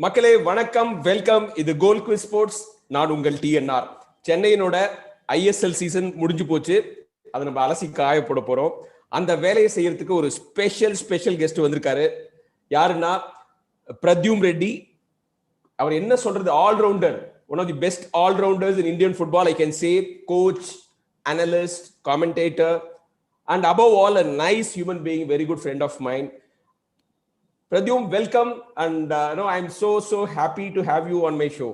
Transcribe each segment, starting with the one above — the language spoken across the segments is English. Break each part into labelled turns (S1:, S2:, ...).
S1: மக்களே வணக்கம், வெல்கம். இது கோல் குவிஸ் ஸ்போர்ட்ஸ். நான் உங்கள் டிஎன்ஆர். சென்னையினோட ஐஎஸ்எல் சீசன் முடிஞ்சு போச்சு. அதை நம்ம அலசி காய போட போறோம். அந்த வேலையை செய்யறதுக்கு ஒரு ஸ்பெஷல் கெஸ்ட் வந்திருக்காரு. யாருன்னா பிரத்யும் ரெட்டி. அவர் என்ன சொல்றது, all rounder, one of the best all rounders in Indian football. I can say coach, analyst, commentator, and above all a nice human being, very good friend of mine. Pradhyum, welcome, and I'm so happy to have you on my show.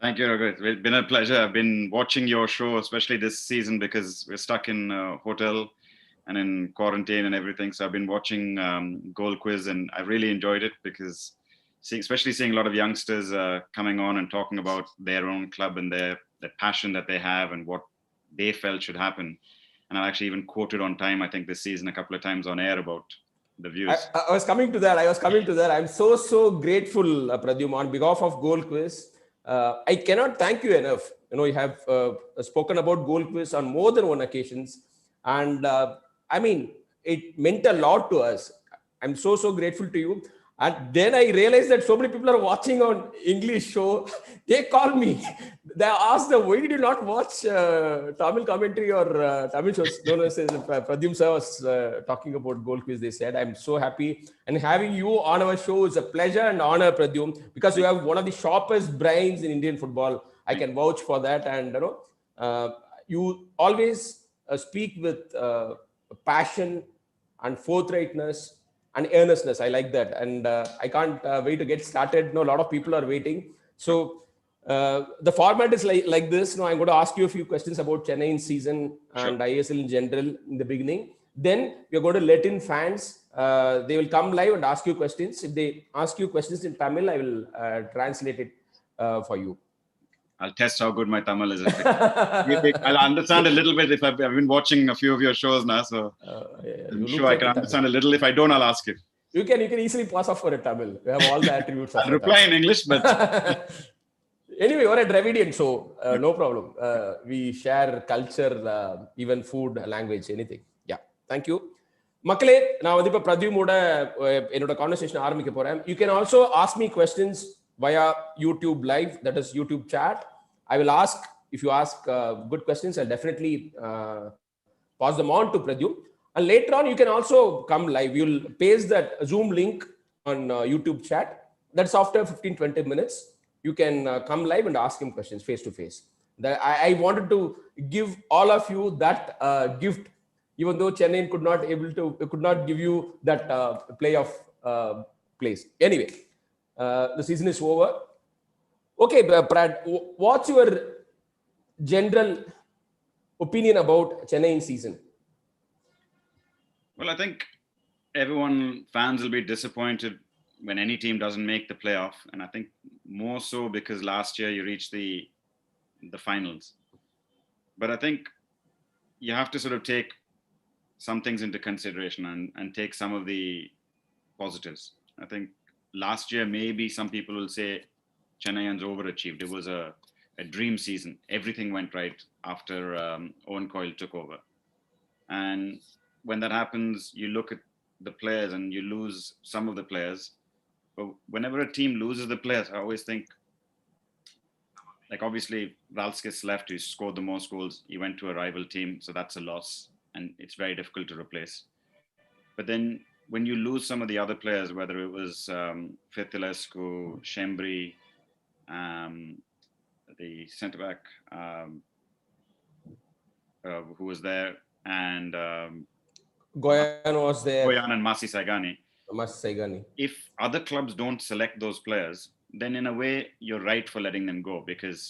S2: Thank you, Raghu. It's been a pleasure. I've been watching your show, especially this season, because we're stuck in a hotel and in quarantine and everything. So I've been watching Goal Quiz, and I really enjoyed it because especially seeing a lot of youngsters coming on and talking about their own club and their passion that they have and what they felt should happen. And I've actually even quoted on time, I think, this season a couple of times on air about the views.
S1: I was coming to that. I'm so grateful, Pradhyum, on behalf of Goal Quiz. I cannot thank you enough. You have spoken about Goal Quiz on more than one occasions, and I mean, it meant a lot to us. I'm so grateful to you. And then I realized that so many people are watching on English show. They call me. They ask them, why did you not watch Tamil commentary or Tamil shows? No, Pradhyum sir was talking about Goal Quiz. They said, I'm so happy. And having you on our show is a pleasure and honor, Pradhyum, because you have one of the sharpest brains in Indian football. I can vouch for that. And you always speak with passion and forthrightness and earnestness. I like that, and I can't wait to get started. A lot of people are waiting. So the format is like this. I'm going to ask you a few questions about Chennaiyin season and ISL in general in the beginning. Then we're going to let in fans. They will come live and ask you questions. If they ask you questions in Tamil, I will translate it for you.
S2: I'll test how good my Tamil is. I'll understand a little bit if I've been watching a few of your shows now, so I'm sure I can understand a little. If I don't, I'll ask you.
S1: You can easily pass off for a Tamil. We have all the attributes.
S2: I'll reply in English, but
S1: anyway, you're a Dravidian, so no problem. We share culture, even food, language, anything. Yeah, thank you. மக்களே, நான் வந்து இப்போ பிரத்யுமோட என்னோட conversation ஆரம்பிக்க போறேன். You can also ask me questions via YouTube live, that is YouTube chat. I will ask, if you ask good questions, I'll definitely pass them on to Pradhyum. And later on, you can also come live. You'll paste that Zoom link on YouTube chat. That's after 15-20 minutes. You can come live and ask him questions face to face. I wanted to give all of you that gift, even though Chennai could not give you that playoff place. Anyway, the season is over. Okay, Prad, what's your general opinion about Chennaiyin season?
S2: Well, I think fans will be disappointed when any team doesn't make the playoff, and I think more so because last year you reached the finals. But I think you have to sort of take some things into consideration and take some of the positives. I think last year, maybe some people will say Chennaiyins overachieved. It was a dream season. Everything went right after Owen Coyle took over. And when that happens, you look at the players and you lose some of the players. But whenever a team loses the players, I always think, like obviously Valskis left, he scored the most goals. He went to a rival team, so that's a loss. And it's very difficult to replace. But then when you lose some of the other players, whether it was Fitilescu, Shembri, the centre-back who was there, and
S1: Goyan was there.
S2: Goyan and Masi Saigani.
S1: Saigani.
S2: If other clubs don't select those players, then in a way, you're right for letting them go because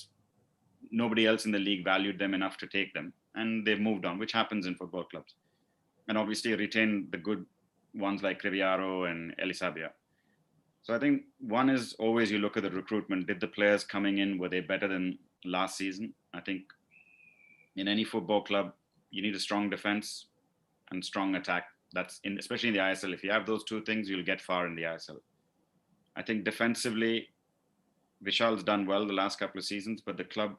S2: nobody else in the league valued them enough to take them. And they've moved on, which happens in football clubs. And obviously retain the good ones like Criviaro and Elisabia. So I think one is always you look at the recruitment. Did the players coming in, were they better than last season? I think in any football club, you need a strong defense and strong attack. That's especially in the ISL. If you have those two things, you'll get far in the ISL. I think defensively, Vishal's done well the last couple of seasons, but the club,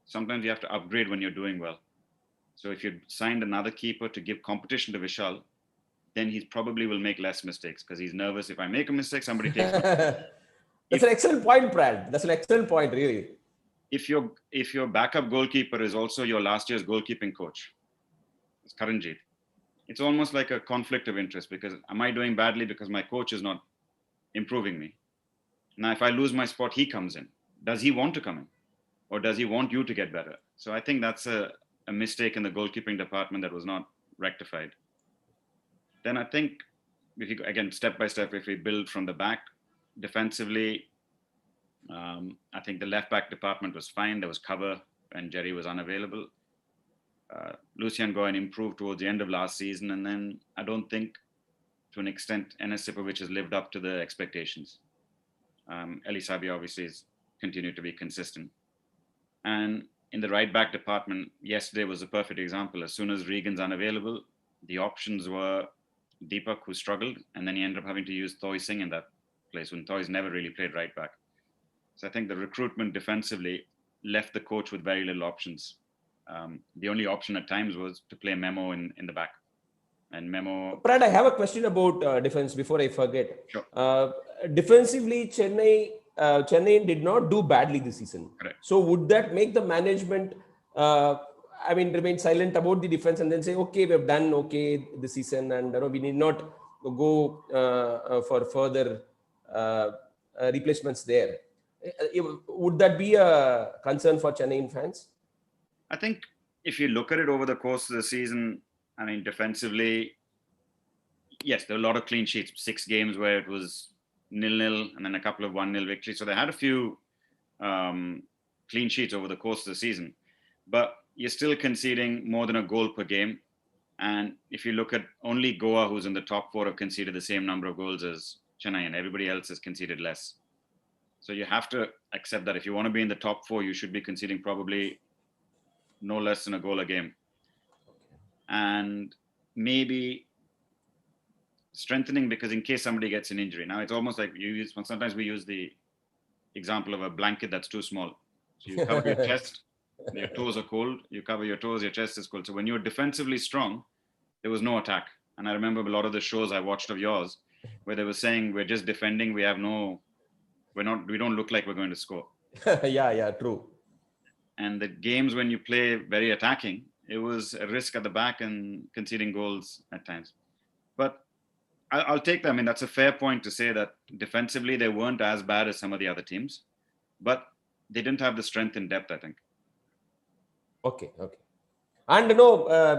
S2: sometimes you have to upgrade when you're doing well. So if you signed another keeper to give competition to Vishal, then he probably will make less mistakes because he's nervous. If I make a mistake, somebody takes it.
S1: That's an excellent point, Brad. That's an excellent point, really.
S2: If your backup goalkeeper is also your last year's goalkeeping coach, it's Karanjit, it's almost like a conflict of interest, because am I doing badly because my coach is not improving me? Now, if I lose my spot, he comes in. Does he want to come in? Or does he want you to get better? So I think that's a mistake in the goalkeeping department that was not rectified. Then I think, if you, again, step by step, if we build from the back, defensively, I think the left back department was fine. There was cover and Jerry was unavailable. Lucian Goyen improved towards the end of last season. And then I don't think, to an extent, Enes Sipovic has lived up to the expectations. Elisabi obviously has continued to be consistent. And in the right back department, yesterday was a perfect example. As soon as Regan's unavailable, the options were Deepak, who struggled, and then he ended up having to use Toy Singh in that place when Toy's never really played right back. So I think the recruitment defensively left the coach with very little options. The only option at times was to play Memo in the back. And Memo...
S1: Brad, I have a question about defense before I forget.
S2: Sure.
S1: Defensively, Chennai did not do badly this season.
S2: Correct.
S1: So would that make the management, remain silent about the defense and then say, okay, we've done okay this season and we need not go for further replacements there? Would that be a concern for Chennaiyin fans?
S2: I think if you look at it over the course of the season, defensively, yes, there were a lot of clean sheets, 6 games where it was 0-0 and then a couple of 1-0 victories. So they had a few clean sheets over the course of the season, but you're still conceding more than a goal per game. And if you look at only Goa, who's in the top 4, have conceded the same number of goals as Chennai, and everybody else has conceded less. So you have to accept that if you want to be in the top 4, you should be conceding probably no less than a goal a game. And maybe strengthening, because in case somebody gets an injury. Now it's almost like sometimes we use the example of a blanket that's too small. So you cover your chest, your toes are cold, you cover your toes, your chest is cold. So when you're defensively strong, there was no attack. And I remember a lot of the shows I watched of yours where they were saying, we're just defending, we don't look like we're going to score.
S1: Yeah, true.
S2: And the games when you play very attacking, it was a risk at the back and conceding goals at times. But I'll take that. That's a fair point to say that defensively they weren't as bad as some of the other teams, but they didn't have the strength and depth, I think.
S1: Okay. And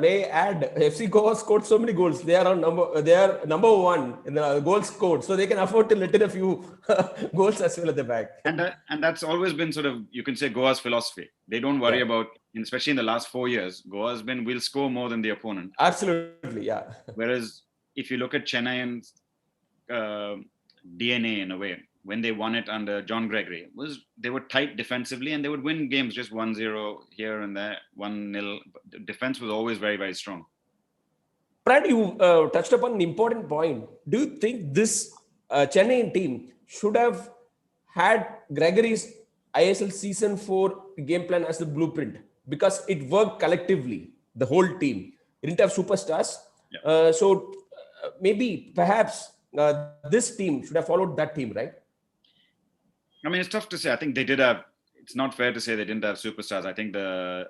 S1: may I add, FC Goa scored so many goals. They are number 1 in the goals scored, so they can afford to let in a few goals as well at the back.
S2: And that's always been sort of, you can say, Goa's philosophy. They don't worry about, especially in the last 4 years, Goa's been, we'll score more than the opponent.
S1: Absolutely, yeah.
S2: Whereas if you look at Chennai's DNA in a way, when they won it under John Gregory, they were tight defensively and they would win games just 1-0 here and there, 1-0. Defense was always very, very strong.
S1: Brad, you touched upon an important point. Do you think this Chennai team should have had Gregory's ISL Season 4 game plan as the blueprint? Because it worked collectively, the whole team. It didn't have superstars.
S2: Yeah.
S1: Perhaps this team should have followed that team, right?
S2: It's tough to say. I think they did have, it's not fair to say they didn't have superstars. I think the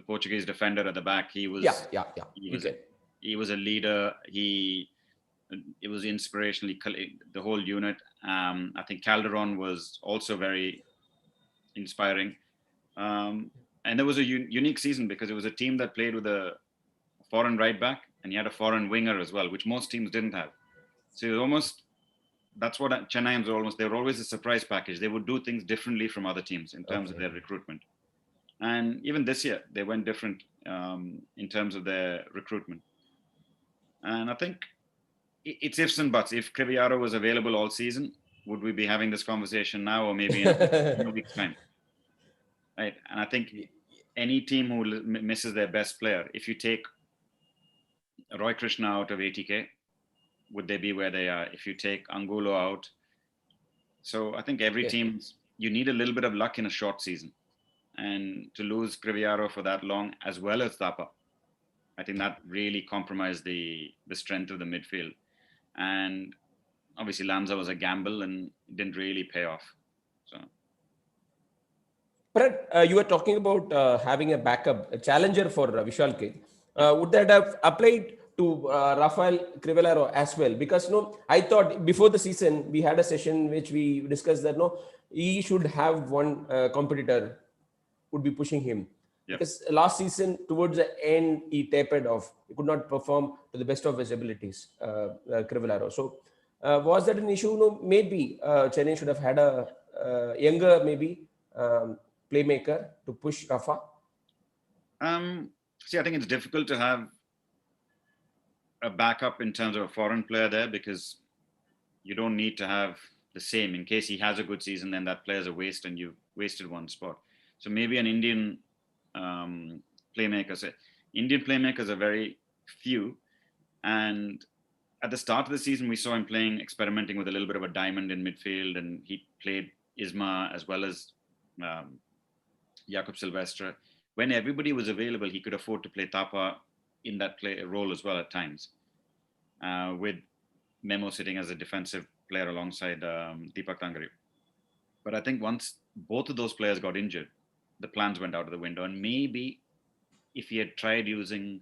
S2: Portuguese defender at the back, he was a leader. It was inspirational, the whole unit. I think Calderon was also very inspiring. And there was a unique season because it was a team that played with a foreign right back and you had a foreign winger as well, which most teams didn't have. So it was almost, that's what Chennaiins were almost, they were always a surprise package. They would do things differently from other teams in terms of their recruitment. And even this year, they went different in terms of their recruitment. And I think it's ifs and buts. If Criviaro was available all season, would we be having this conversation now or maybe in a week's time? Right. And I think any team who misses their best player, if you take Roy Krishna out of ATK, would they be where they are? If you take Angulo out. So I think every team, you need a little bit of luck in a short season. And to lose Criviaro for that long, as well as Thapa, I think that really compromised the strength of the midfield. And obviously Lanza was a gamble and it didn't really pay off.
S1: Prat, you were talking about having a backup, a challenger for Vishal K. Would that have applied to Rafael Crivellaro as well? Because no, I thought before the season we had a session which we discussed that no, he should have one competitor would be pushing him.
S2: Yeah.
S1: Because last season towards the end he tapered off. He could not perform to the best of his abilities, Crivellaro. So was that an issue? No, maybe Chennai should have had a younger maybe. Playmaker to push Rafa?
S2: See, I think it's difficult to have a backup in terms of a foreign player there because you don't need to have the same. In case he has a good season, then that player's a waste and you've wasted one spot. So maybe an Indian playmaker. So Indian playmakers are very few. And at the start of the season, we saw him experimenting with a little bit of a diamond in midfield, and he played Isma as well as Jakob Silvestre. When everybody was available, he could afford to play Tapa in that role as well at times, with Memo sitting as a defensive player alongside Deepak Tangri. But I think once both of those players got injured, the plans went out of the window. And maybe if he had tried using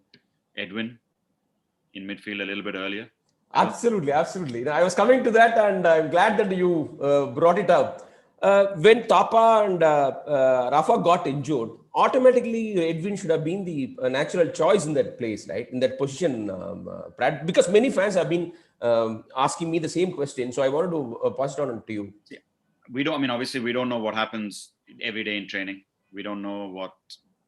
S2: Edwin in midfield a little bit earlier.
S1: Absolutely. I was coming to that, and I'm glad that you brought it up. When Tapa and Rafa got injured, automatically Edwin should have been the natural choice in that place, right? In that position, Brad, because many fans have been asking me the same question. So I wanted to pass it on to you.
S2: Yeah. Obviously, we don't know what happens every day in training. We don't know what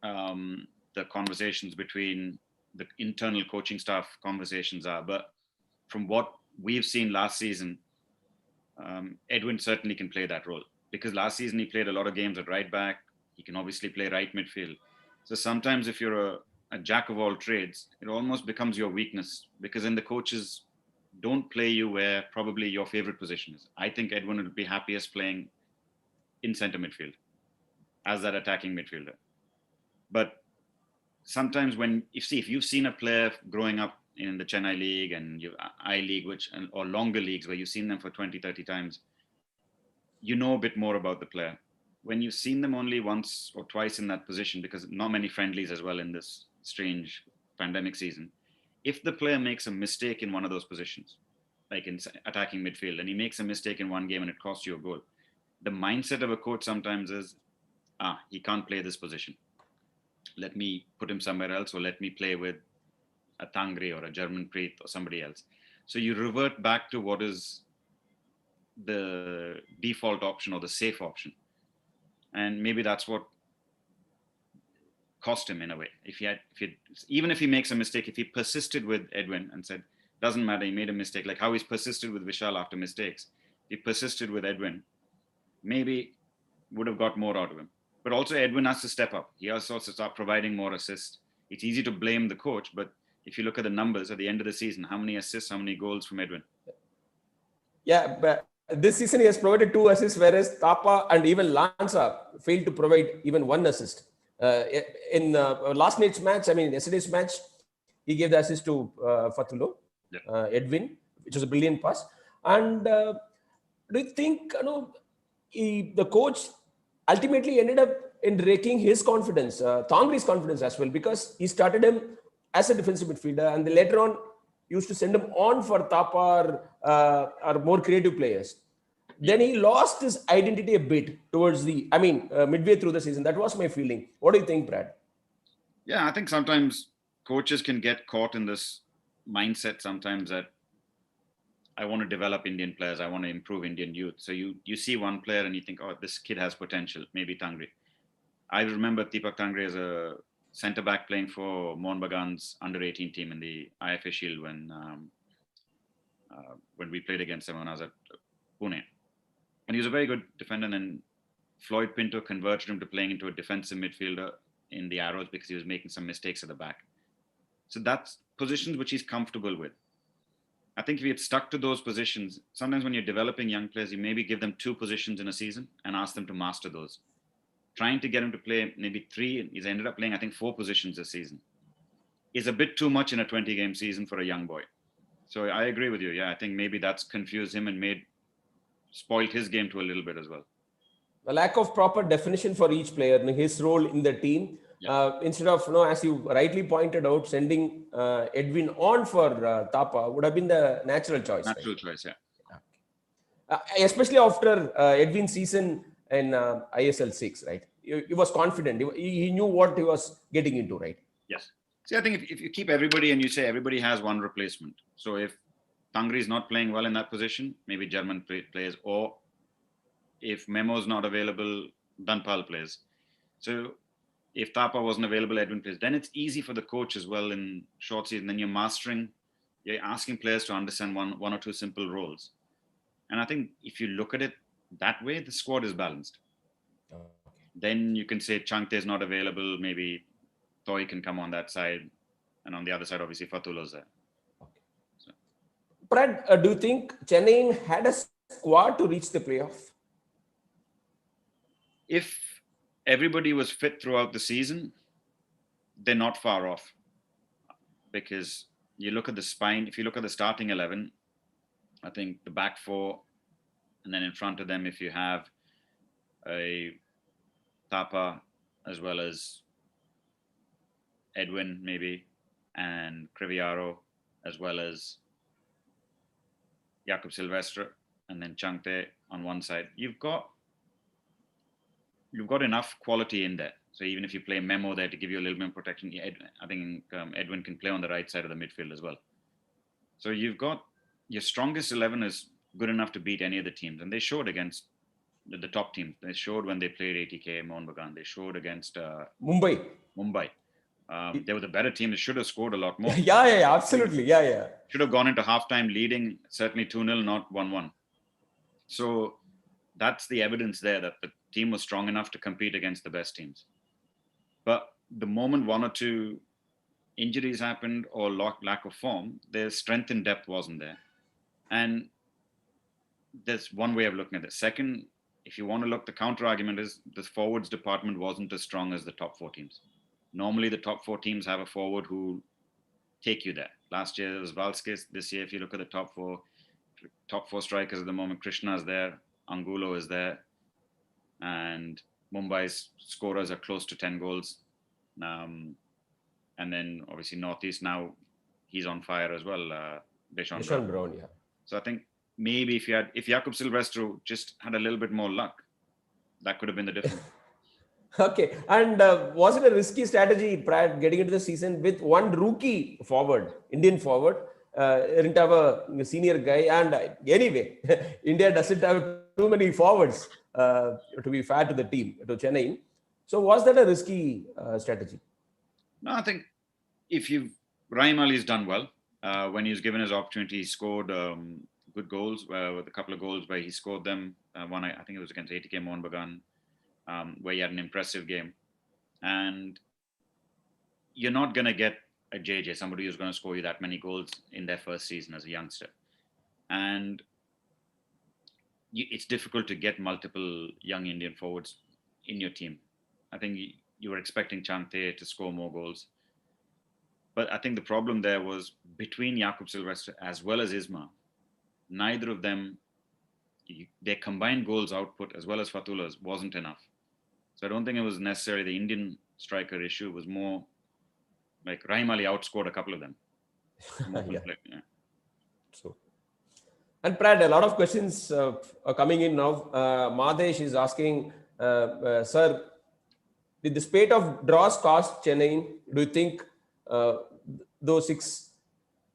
S2: the conversations between the internal coaching staff conversations are. But from what we've seen last season, Edwin certainly can play that role. Because last season he played a lot of games at right back. He can obviously play right midfield. So sometimes if you're a jack of all trades, it almost becomes your weakness because then the coaches don't play you where probably your favorite position is. I think Edwin would be happiest playing in center midfield as that attacking midfielder. But sometimes if you've seen a player growing up in the Chennai League and I-League, or longer leagues where you've seen them for 20, 30 times, you know a bit more about the player. When you've seen them only once or twice in that position, because not many friendlies as well in this strange pandemic season, if the player makes a mistake in one of those positions, like in attacking midfield, and he makes a mistake in one game and it costs you a goal, the mindset of a coach sometimes is, he can't play this position. Let me put him somewhere else, or let me play with a Tangri or a German Preet or somebody else. So you revert back to what is the default option or the safe option. And maybe that's what cost him in a way. Even if he makes a mistake, if he persisted with Edwin and said, doesn't matter, he made a mistake, like how he's persisted with Vishal after mistakes. If he persisted with Edwin, maybe would have got more out of him. But also Edwin has to step up. He also has to start providing more assists. It's easy to blame the coach, but if you look at the numbers at the end of the season, how many assists, how many goals from Edwin?
S1: Yeah, but this season he has provided 2 assists, whereas Tapa and even Lanza failed to provide even 1 assist. In yesterday's match, he gave the assist to Fatullo, Edwin, which was a brilliant pass. And do you think the coach ultimately ended up in raking his confidence, Thangri's confidence as well, because he started him as a defensive midfielder and then later on used to send him on for Tapa or more creative players. Then he lost his identity a bit towards midway through the season. That was my feeling. What do you think, Brad?
S2: Yeah, I think sometimes coaches can get caught in this mindset sometimes that I want to develop Indian players. I want to improve Indian youth. So you see one player and you think, oh, this kid has potential, maybe Tangri. I remember Deepak Tangri as a centre-back playing for Mohun Bagan's under-18 team in the IFA Shield when we played against them when I was at Pune. And he was a very good defender, and then Floyd Pinto converted him to playing into a defensive midfielder in the Arrows because he was making some mistakes at the back. So that's positions which he's comfortable with. I think if he had stuck to those positions, sometimes when you're developing young players, you maybe give them 2 positions in a season and ask them to master those. Trying to get him to play maybe 3, he's ended up playing, I think, 4 positions this season, is a bit too much in a 20-game season for a young boy. So I agree with you. Yeah, I think maybe that's confused him and spoiled his game to a little bit as well.
S1: A lack of proper definition for each player and his role in the team.
S2: Yeah.
S1: Instead of, as you rightly pointed out, sending Edwin on for Tapa would have been the natural choice.
S2: Natural choice, yeah.
S1: Especially after Edwin's season in ISL 6, right? He was confident. He knew what he was getting into, right?
S2: Yes. See, I think if you keep everybody and you say everybody has one replacement. So if Tangri is not playing well in that position, maybe German plays, or if Memo's not available, Danpal plays. So if Tapa wasn't available, Edwin plays. Then it's easy for the coach as well in short season. Then you're asking players to understand one or two simple roles. And I think if you look at it that way, the squad is balanced.
S1: Okay.
S2: Then you can say Changte is not available. Maybe Toy can come on that side. And on the other side, obviously, Fatula's there.
S1: Okay. So. Prad, do you think Chennai had a squad to reach the playoff?
S2: If everybody was fit throughout the season, they're not far off. Because you look at the spine, if you look at the starting 11, I think the back four, and then in front of them, if you have a Tapa as well as Edwin, maybe, and Criviaro, as well as Jakob Silvestre, and then Changte on one side, you've got enough quality in there. So even if you play Memo there to give you a little bit of protection, I think Edwin can play on the right side of the midfield as well. So you've got your strongest 11 is good enough to beat any of the teams. And they showed against the top teams. They showed when they played ATK, Mohun Bagan. They showed against Mumbai. They were the better team. They should have scored a lot more.
S1: Yeah, absolutely. Yeah.
S2: Should have gone into halftime leading, certainly 2-0, not 1-1. So that's the evidence there that the team was strong enough to compete against the best teams. But the moment one or two injuries happened or lack of form, their strength in depth wasn't there. And there's one way of looking at it. Second, if you want to look, the counter argument is the forwards department wasn't as strong as the top four teams. Normally, the top four teams have a forward who take you there. Last year, it was Valskis. This year, if you look at the top four strikers at the moment, Krishna's there, Angulo is there, and Mumbai's scorers are close to 10 goals. And then, obviously, Northeast now, he's on fire as well, Deshaun Brown.
S1: Yeah.
S2: So I think maybe if Jakob Silvestre just had a little bit more luck, that could have been the difference.
S1: Okay. And was it a risky strategy, Brad, getting into the season with one rookie forward, Indian forward? Didn't have a senior guy. And anyway, India doesn't have too many forwards, to be fair to the team, to Chennai. So was that a risky strategy?
S2: No, I think Rahim Ali's done well. When he was given his opportunity, he scored good goals with a couple of goals where he scored them. One, I think it was against ATK Mohun Bagan, where he had an impressive game. And you're not going to get a JJ, somebody who's going to score you that many goals in their first season as a youngster. And it's difficult to get multiple young Indian forwards in your team. I think you were expecting Changte to score more goals. But I think the problem there was between Jakob Silvestre as well as Isma, neither of them, their combined goals output as well as Fatula's wasn't enough. So I don't think it was necessarily the Indian striker issue. It was more like Rahim Ali outscored a couple of them.
S1: Yeah. So, and Brad, a lot of questions are coming in now. Madesh is asking, sir, did the spate of draws cost Chennai? Do you think those 6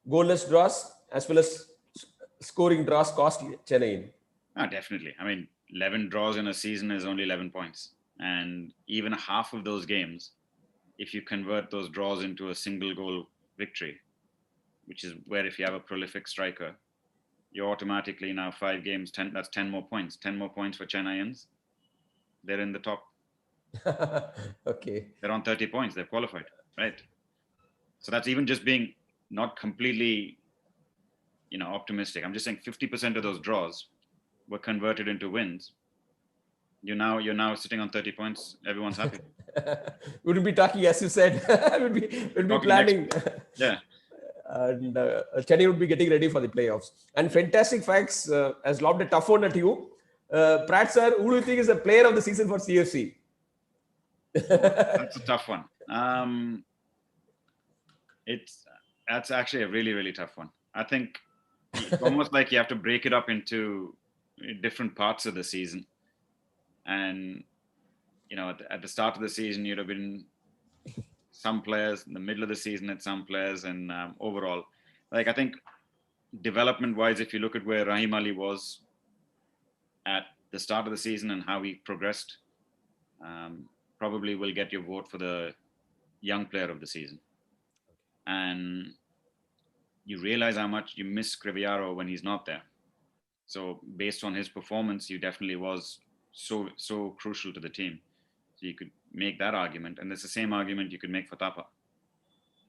S1: goalless draws as well as scoring draws cost Chennai?
S2: Definitely. I mean, 11 draws in a season is only 11 points. And even half of those games, if you convert those draws into a single goal victory, which is where if you have a prolific striker, you're automatically now 5 games, 10, that's 10 more points. 10 more points for Chennaiyins. They're in the top.
S1: Okay.
S2: They're on 30 points. They've qualified, right? So that's even just being not completely, optimistic. I'm just saying 50% of those draws were converted into wins. You're now sitting on 30 points. Everyone's happy.
S1: Wouldn't be talking, as you said. We'd be planning.
S2: Yeah.
S1: And Chennai would be getting ready for the playoffs. And fantastic facts has lobbed a tough one at you. Prat sir, who do you think is the player of the season for CFC?
S2: That's a tough one. That's actually a really, really tough one. I think it's almost like you have to break it up into different parts of the season. And, at the start of the season, you'd have been some players, in the middle of the season at some players, and overall. Like, I think development-wise, if you look at where Rahim Ali was at the start of the season and how he progressed, probably will get your vote for the young player of the season. And you realize how much you miss Criviaro when he's not there. So based on his performance, he definitely was so crucial to the team. So you could make that argument. And it's the same argument you could make for Tapa.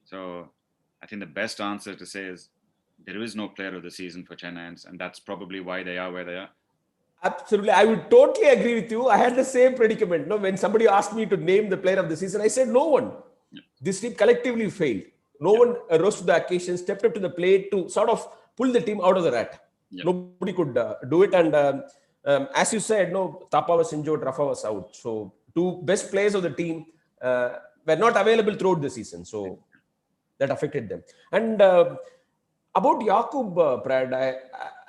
S2: So I think the best answer to say is there is no player of the season for Chennaiins, and that's probably why they are where they are.
S1: Absolutely. I would totally agree with you. I had the same predicament. No, when somebody asked me to name the player of the season, I said no one. Yeah. This team collectively failed. No one rose to the occasion, stepped up to the plate to sort of pull the team out of the rut. Yeah. Nobody could do it. And as you said, no, Tapa was injured, Rafa was out. So two best players of the team were not available throughout the season. So that affected them. And about Jakub, Prad,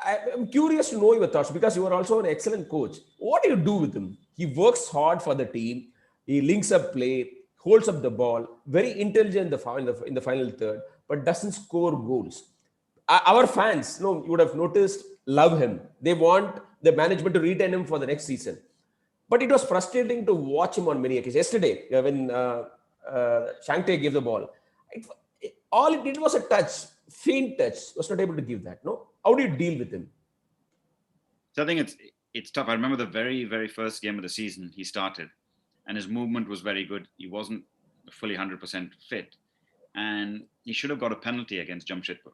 S1: I'm curious to know your thoughts because you are also an excellent coach. What do you do with him? He works hard for the team. He links up play, holds up the ball, very intelligent in the final third, but doesn't score goals. Our fans, you would have noticed, love him. They want the management to retain him for the next season. But it was frustrating to watch him on many occasions. Yesterday, when Shankte gave the ball, all it did was a touch, faint touch. Was not able to give that. No, how do you deal with him?
S2: So I think it's tough. I remember the very, very first game of the season he started, and his movement was very good. He wasn't fully 100% fit, and he should have got a penalty against Jamshedpur.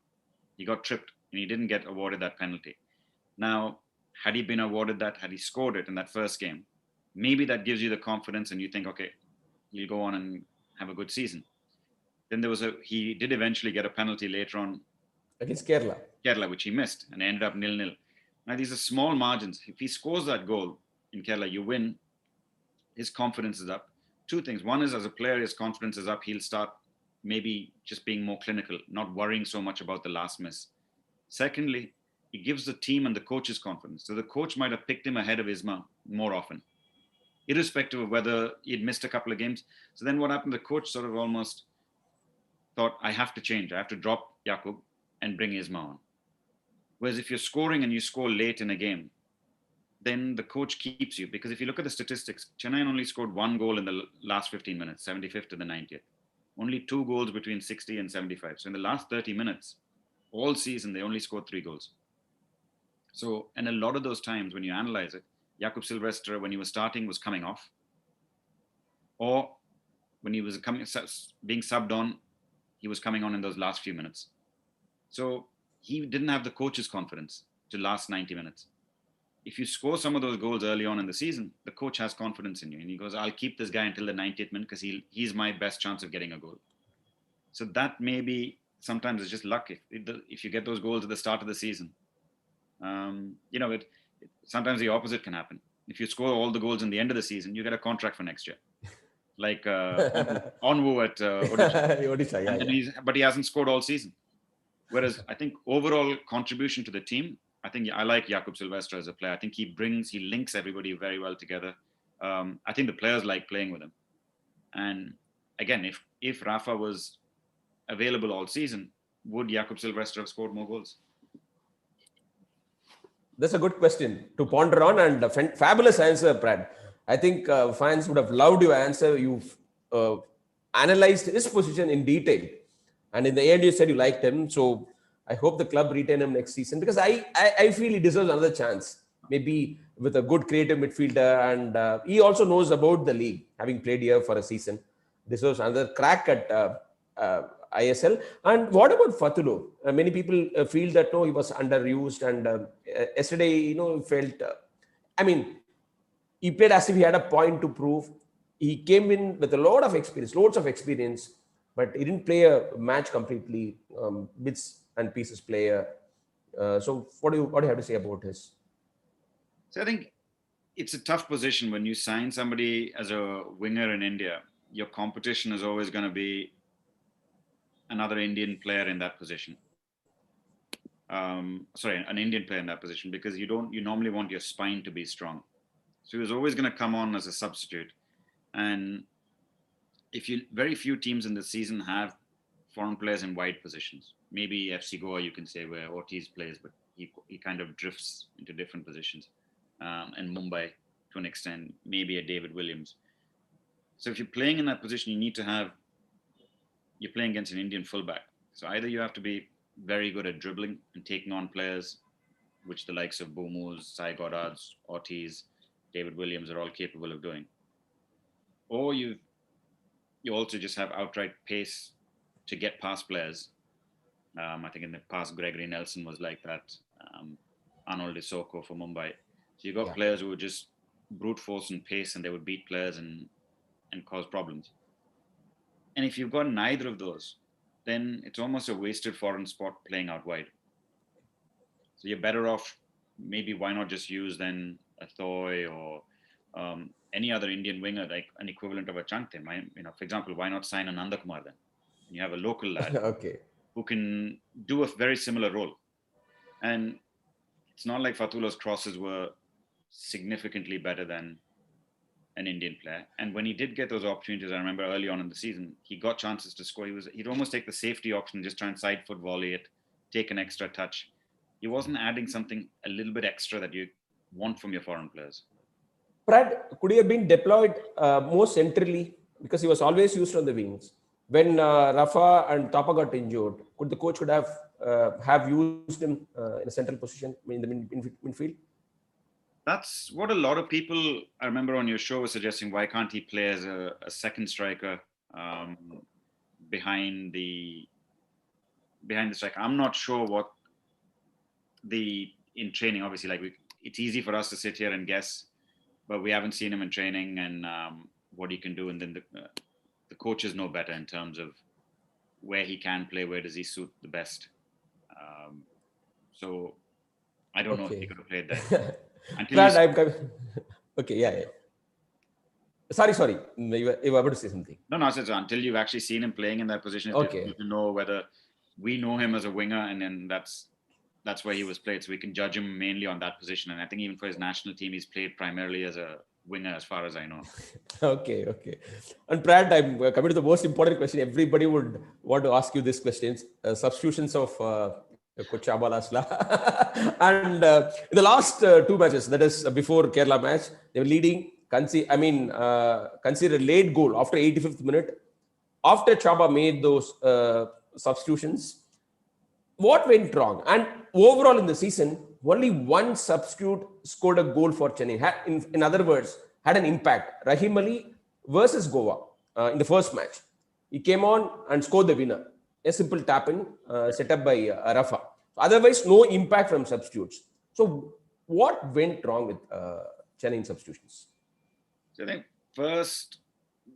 S2: He got tripped, and he didn't get awarded that penalty. Now, had he been awarded that, had he scored it in that first game, maybe that gives you the confidence, and you think, okay, he'll go on and have a good season. Then he did eventually get a penalty later on
S1: against Kerala,
S2: which he missed, and ended up 0-0. Now, these are small margins. If he scores that goal in Kerala, you win. His confidence is up. Two things. One is, as a player, his confidence is up. He'll start maybe just being more clinical, not worrying so much about the last miss. Secondly, he gives the team and the coach's confidence. So the coach might have picked him ahead of Isma more often, irrespective of whether he'd missed a couple of games. So then what happened? The coach sort of almost thought, I have to change. I have to drop Jakub and bring Isma on. Whereas if you're scoring and you score late in a game, then the coach keeps you. Because if you look at the statistics, Chennai only scored one goal in the last 15 minutes, 75th to the 90th. Only 2 goals between 60 and 75. So in the last 30 minutes, all season, they only scored 3 goals. So, and a lot of those times when you analyze it, Jakub Silvestre, when he was starting, was coming off. Or when he was being subbed on, he was coming on in those last few minutes. So he didn't have the coach's confidence to last 90 minutes. If you score some of those goals early on in the season, the coach has confidence in you. And he goes, I'll keep this guy until the 90th minute because he's my best chance of getting a goal. So that maybe sometimes it's just luck. If you get those goals at the start of the season, sometimes the opposite can happen. If you score all the goals in the end of the season, you get a contract for next year. Like Onwu at Odisha. But he hasn't scored all season. Whereas I think overall contribution to the team, I think I like Jakub Silvestre as a player. I think he links everybody very well together. I think the players like playing with him. And again, if Rafa was available all season, would Jakub Silvestre have scored more goals?
S1: That's a good question to ponder on, and a fabulous answer, Brad. I think fans would have loved your answer. You've analyzed his position in detail. And in the end, you said you liked him. So I hope the club retain him next season because I feel he deserves another chance. Maybe with a good creative midfielder. And he also knows about the league, having played here for a season. Deserves another crack at ISL. And what about Fatulo? Many people feel that he was underused. And yesterday, felt, he played as if he had a point to prove. He came in with loads of experience, but he didn't play a match completely. Bits and pieces player. So what do you have to say about his?
S2: So I think it's a tough position when you sign somebody as a winger in India. Your competition is always going to be another Indian player in that position. An Indian player in that position, because you normally want your spine to be strong. So he was always going to come on as a substitute. And very few teams in the season have foreign players in wide positions. Maybe FC Goa, you can say, where Ortiz plays, but he kind of drifts into different positions. And Mumbai, to an extent, maybe a David Williams. So if you're playing in that position, you're playing against an Indian fullback. So either you have to be very good at dribbling and taking on players, which the likes of Bomus, Sai Goddards, Ortiz, David Williams are all capable of doing. Or you also just have outright pace to get past players. I think in the past, Gregory Nelson was like that. Arnold Isoko for Mumbai. So you got players who would just brute force and pace, and they would beat players and cause problems. And if you've got neither of those, then it's almost a wasted foreign spot playing out wide. So you're better off, maybe why not just use then a Thoy or any other Indian winger, like an equivalent of a Changte. For example, why not sign an Nandakumar then? You have a local lad who can do a very similar role. And it's not like Fatula's crosses were significantly better than an Indian player. And when he did get those opportunities, I remember early on in the season, he got chances to score. He'd almost take the safety option, just try and side foot volley it, take an extra touch. He wasn't adding something a little bit extra that you want from your foreign players.
S1: Prad, could he have been deployed more centrally, because he was always used on the wings? When Rafa and Tapa got injured, could the coach have used him in a central position in the midfield?
S2: That's what a lot of people, I remember on your show, were suggesting. Why can't he play as a second striker behind the striker? I'm not sure what in training, obviously, it's easy for us to sit here and guess, but we haven't seen him in training and what he can do. And then the coaches know better in terms of where he can play, where does he suit the best. So I don't know if he could have played there.
S1: Okay, yeah. Sorry. You were about to say something.
S2: No, I said so. Until you've actually seen him playing in that position, it's difficult to know whether we know him as a winger, and then that's where he was played. So we can judge him mainly on that position. And I think even for his national team, he's played primarily as a winger, as far as I know.
S1: Okay. And Prad, I'm coming to the most important question. Everybody would want to ask you these questions. Substitutions of Coach Abalasla. And in the last two matches, that is before Kerala match, they were leading. Considered late goal after 85th minute. After Chaba made those substitutions, what went wrong? And overall in the season, only one substitute scored a goal for Chennai. In other words, had an impact. Rahim Ali versus Goa in the first match. He came on and scored the winner. A simple tap-in set up by Rafa. Otherwise, no impact from substitutes. So what went wrong with Chennai substitutions?
S2: So I think first,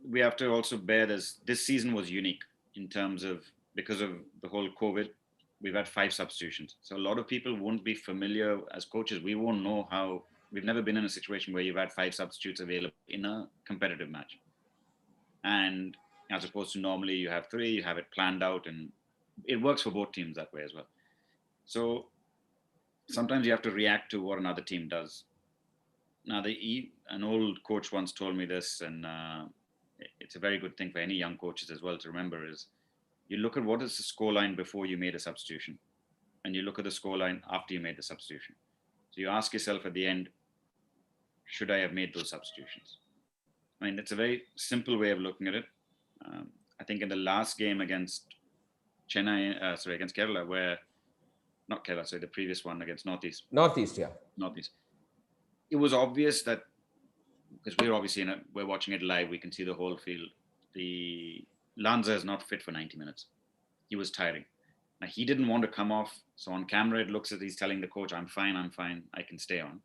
S2: we have to also bear this season was unique in terms of, because of the whole COVID, we've had 5 substitutions. So a lot of people won't be familiar as coaches. We won't know how, we've never been in a situation where you've had 5 substitutes available in a competitive match. And as opposed to normally you have 3, you have it planned out, and it works for both teams that way as well. So sometimes you have to react to what another team does. Now, an old coach once told me this, and it's a very good thing for any young coaches as well to remember, is you look at what is the scoreline before you made a substitution, and you look at the scoreline after you made the substitution. So you ask yourself at the end, should I have made those substitutions? I mean, it's a very simple way of looking at it. I think in the last game against against Kerala, the previous one against Northeast.
S1: Northeast.
S2: It was obvious that, because we're obviously we're watching it live, we can see the whole field. The Lanza is not fit for 90 minutes. He was tiring. Now, he didn't want to come off. So on camera, it looks as he's telling the coach, I'm fine, I can stay on.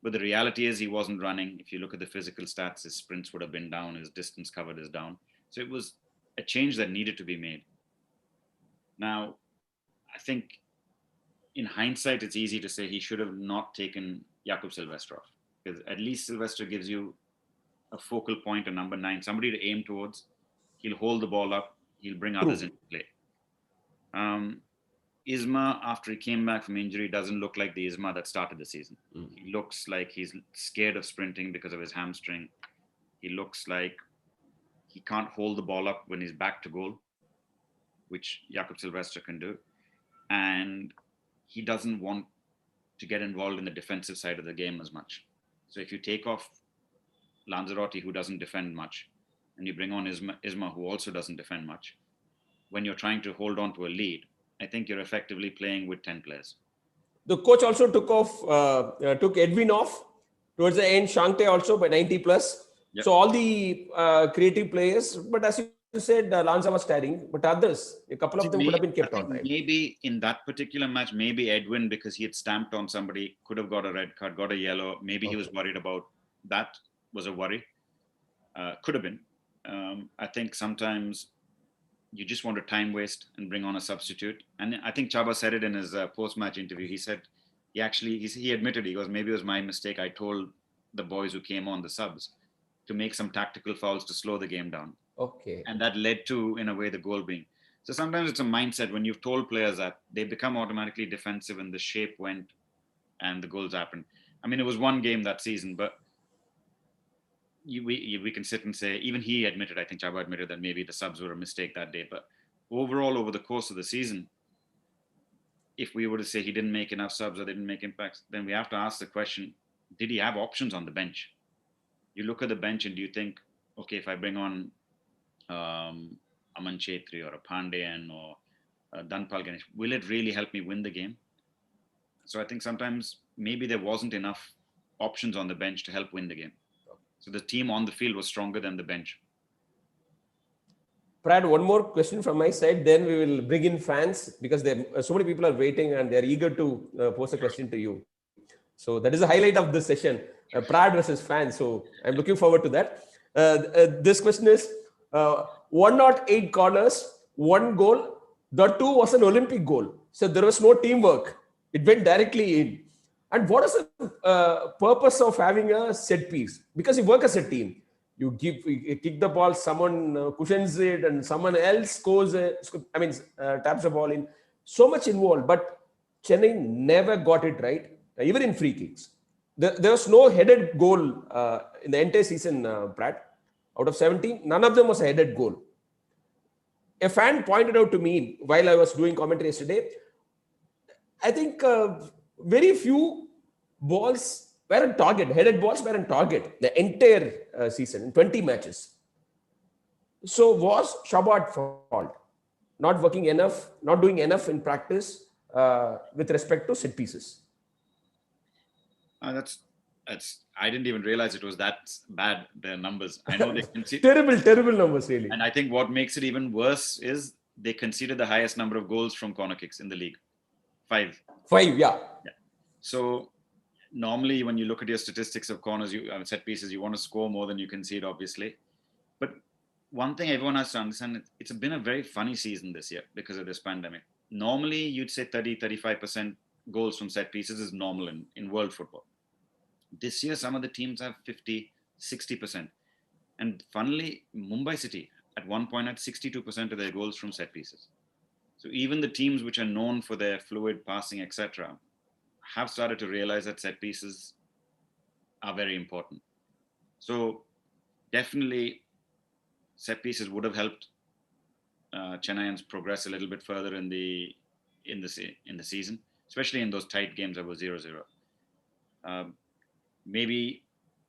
S2: But the reality is he wasn't running. If you look at the physical stats, his sprints would have been down, his distance covered is down. So it was a change that needed to be made. Now, I think in hindsight, it's easy to say he should have not taken Jakub Silvestre off. because at least Sylvester gives you a focal point, a number 9, somebody to aim towards. He'll hold the ball up. He'll bring others into play. Isma, after he came back from injury, doesn't look like the Isma that started the season. He looks like he's scared of sprinting because of his hamstring. He looks like he can't hold the ball up when he's back to goal, which Jakob Sylvester can do. And he doesn't want to get involved in the defensive side of the game as much. So if you take off Lanzarote, who doesn't defend much, and you bring on Isma, who also doesn't defend much, when you're trying to hold on to a lead, I think you're effectively playing with 10 players.
S1: The coach also took Edwin off towards the end, Shankte also by 90 plus. Yep. So all the creative players, but as you said, Lanza was tiring, but others, a couple of them could have been kept on. Right?
S2: Maybe in that particular match, maybe Edwin, because he had stamped on somebody, could have got a red card, got a yellow. Maybe he was worried about that. Was a worry. Could have been. I think sometimes you just want to time waste and bring on a substitute. And I think Chaba said it in his post-match interview. He said he admitted, he goes, maybe it was my mistake. I told the boys who came on, the subs, to make some tactical fouls to slow the game down.
S1: Okay.
S2: And that led to, in a way, the goal being. So sometimes it's a mindset. When you've told players that, they become automatically defensive and the shape went and the goals happened. I mean, it was one game that season, but we can sit and say, even he admitted, I think Chaba admitted, that maybe the subs were a mistake that day. But overall, over the course of the season, if we were to say he didn't make enough subs or they didn't make impacts, then we have to ask the question, did he have options on the bench? You look at the bench and do you think, okay, if I bring on Aman Chetri or a Pandeyan or Dhanpal Ganesh, will it really help me win the game? So I think sometimes maybe there wasn't enough options on the bench to help win the game. So the team on the field was stronger than the bench.
S1: Prad, one more question from my side. Then we will bring in fans because so many people are waiting and they're eager to pose a question to you. So that is the highlight of this session, Prad versus fans. So I'm looking forward to that. This question is 108 corners, 1 goal. The 2 was an Olympic goal. So there was no teamwork. It went directly in. And what is the purpose of having a set piece? Because you work as a team. You kick the ball, someone cushions it, and someone else scores it. Taps the ball in. So much involved, but Chennai never got it right, even in free kicks. There was no headed goal in the entire season, Brad. Out of 17, none of them was a headed goal. A fan pointed out to me while I was doing commentary yesterday, I think very few balls were on target, headed balls were on target the entire season, in 20 matches. So was Shabbat fault? Not working enough, not doing enough in practice with respect to set pieces?
S2: I didn't even realize it was that bad, their numbers. I know they conceded
S1: terrible numbers, really.
S2: And I think what makes it even worse is they conceded the highest number of goals from corner kicks in the league. 5.
S1: 5, yeah.
S2: So normally when you look at your statistics of corners, set pieces, you want to score more than you concede, obviously. But one thing everyone has to understand, it's been a very funny season this year because of this pandemic. Normally, you'd say 30-35% goals from set pieces is normal in world football. This year, some of the teams have 50-60%. And funnily, Mumbai City at one point had 62% of their goals from set pieces. So even the teams which are known for their fluid passing, etc., have started to realize that set pieces are very important. So definitely set pieces would have helped Chennaiyins progress a little bit further in the season, especially in those tight games that were 0-0. Maybe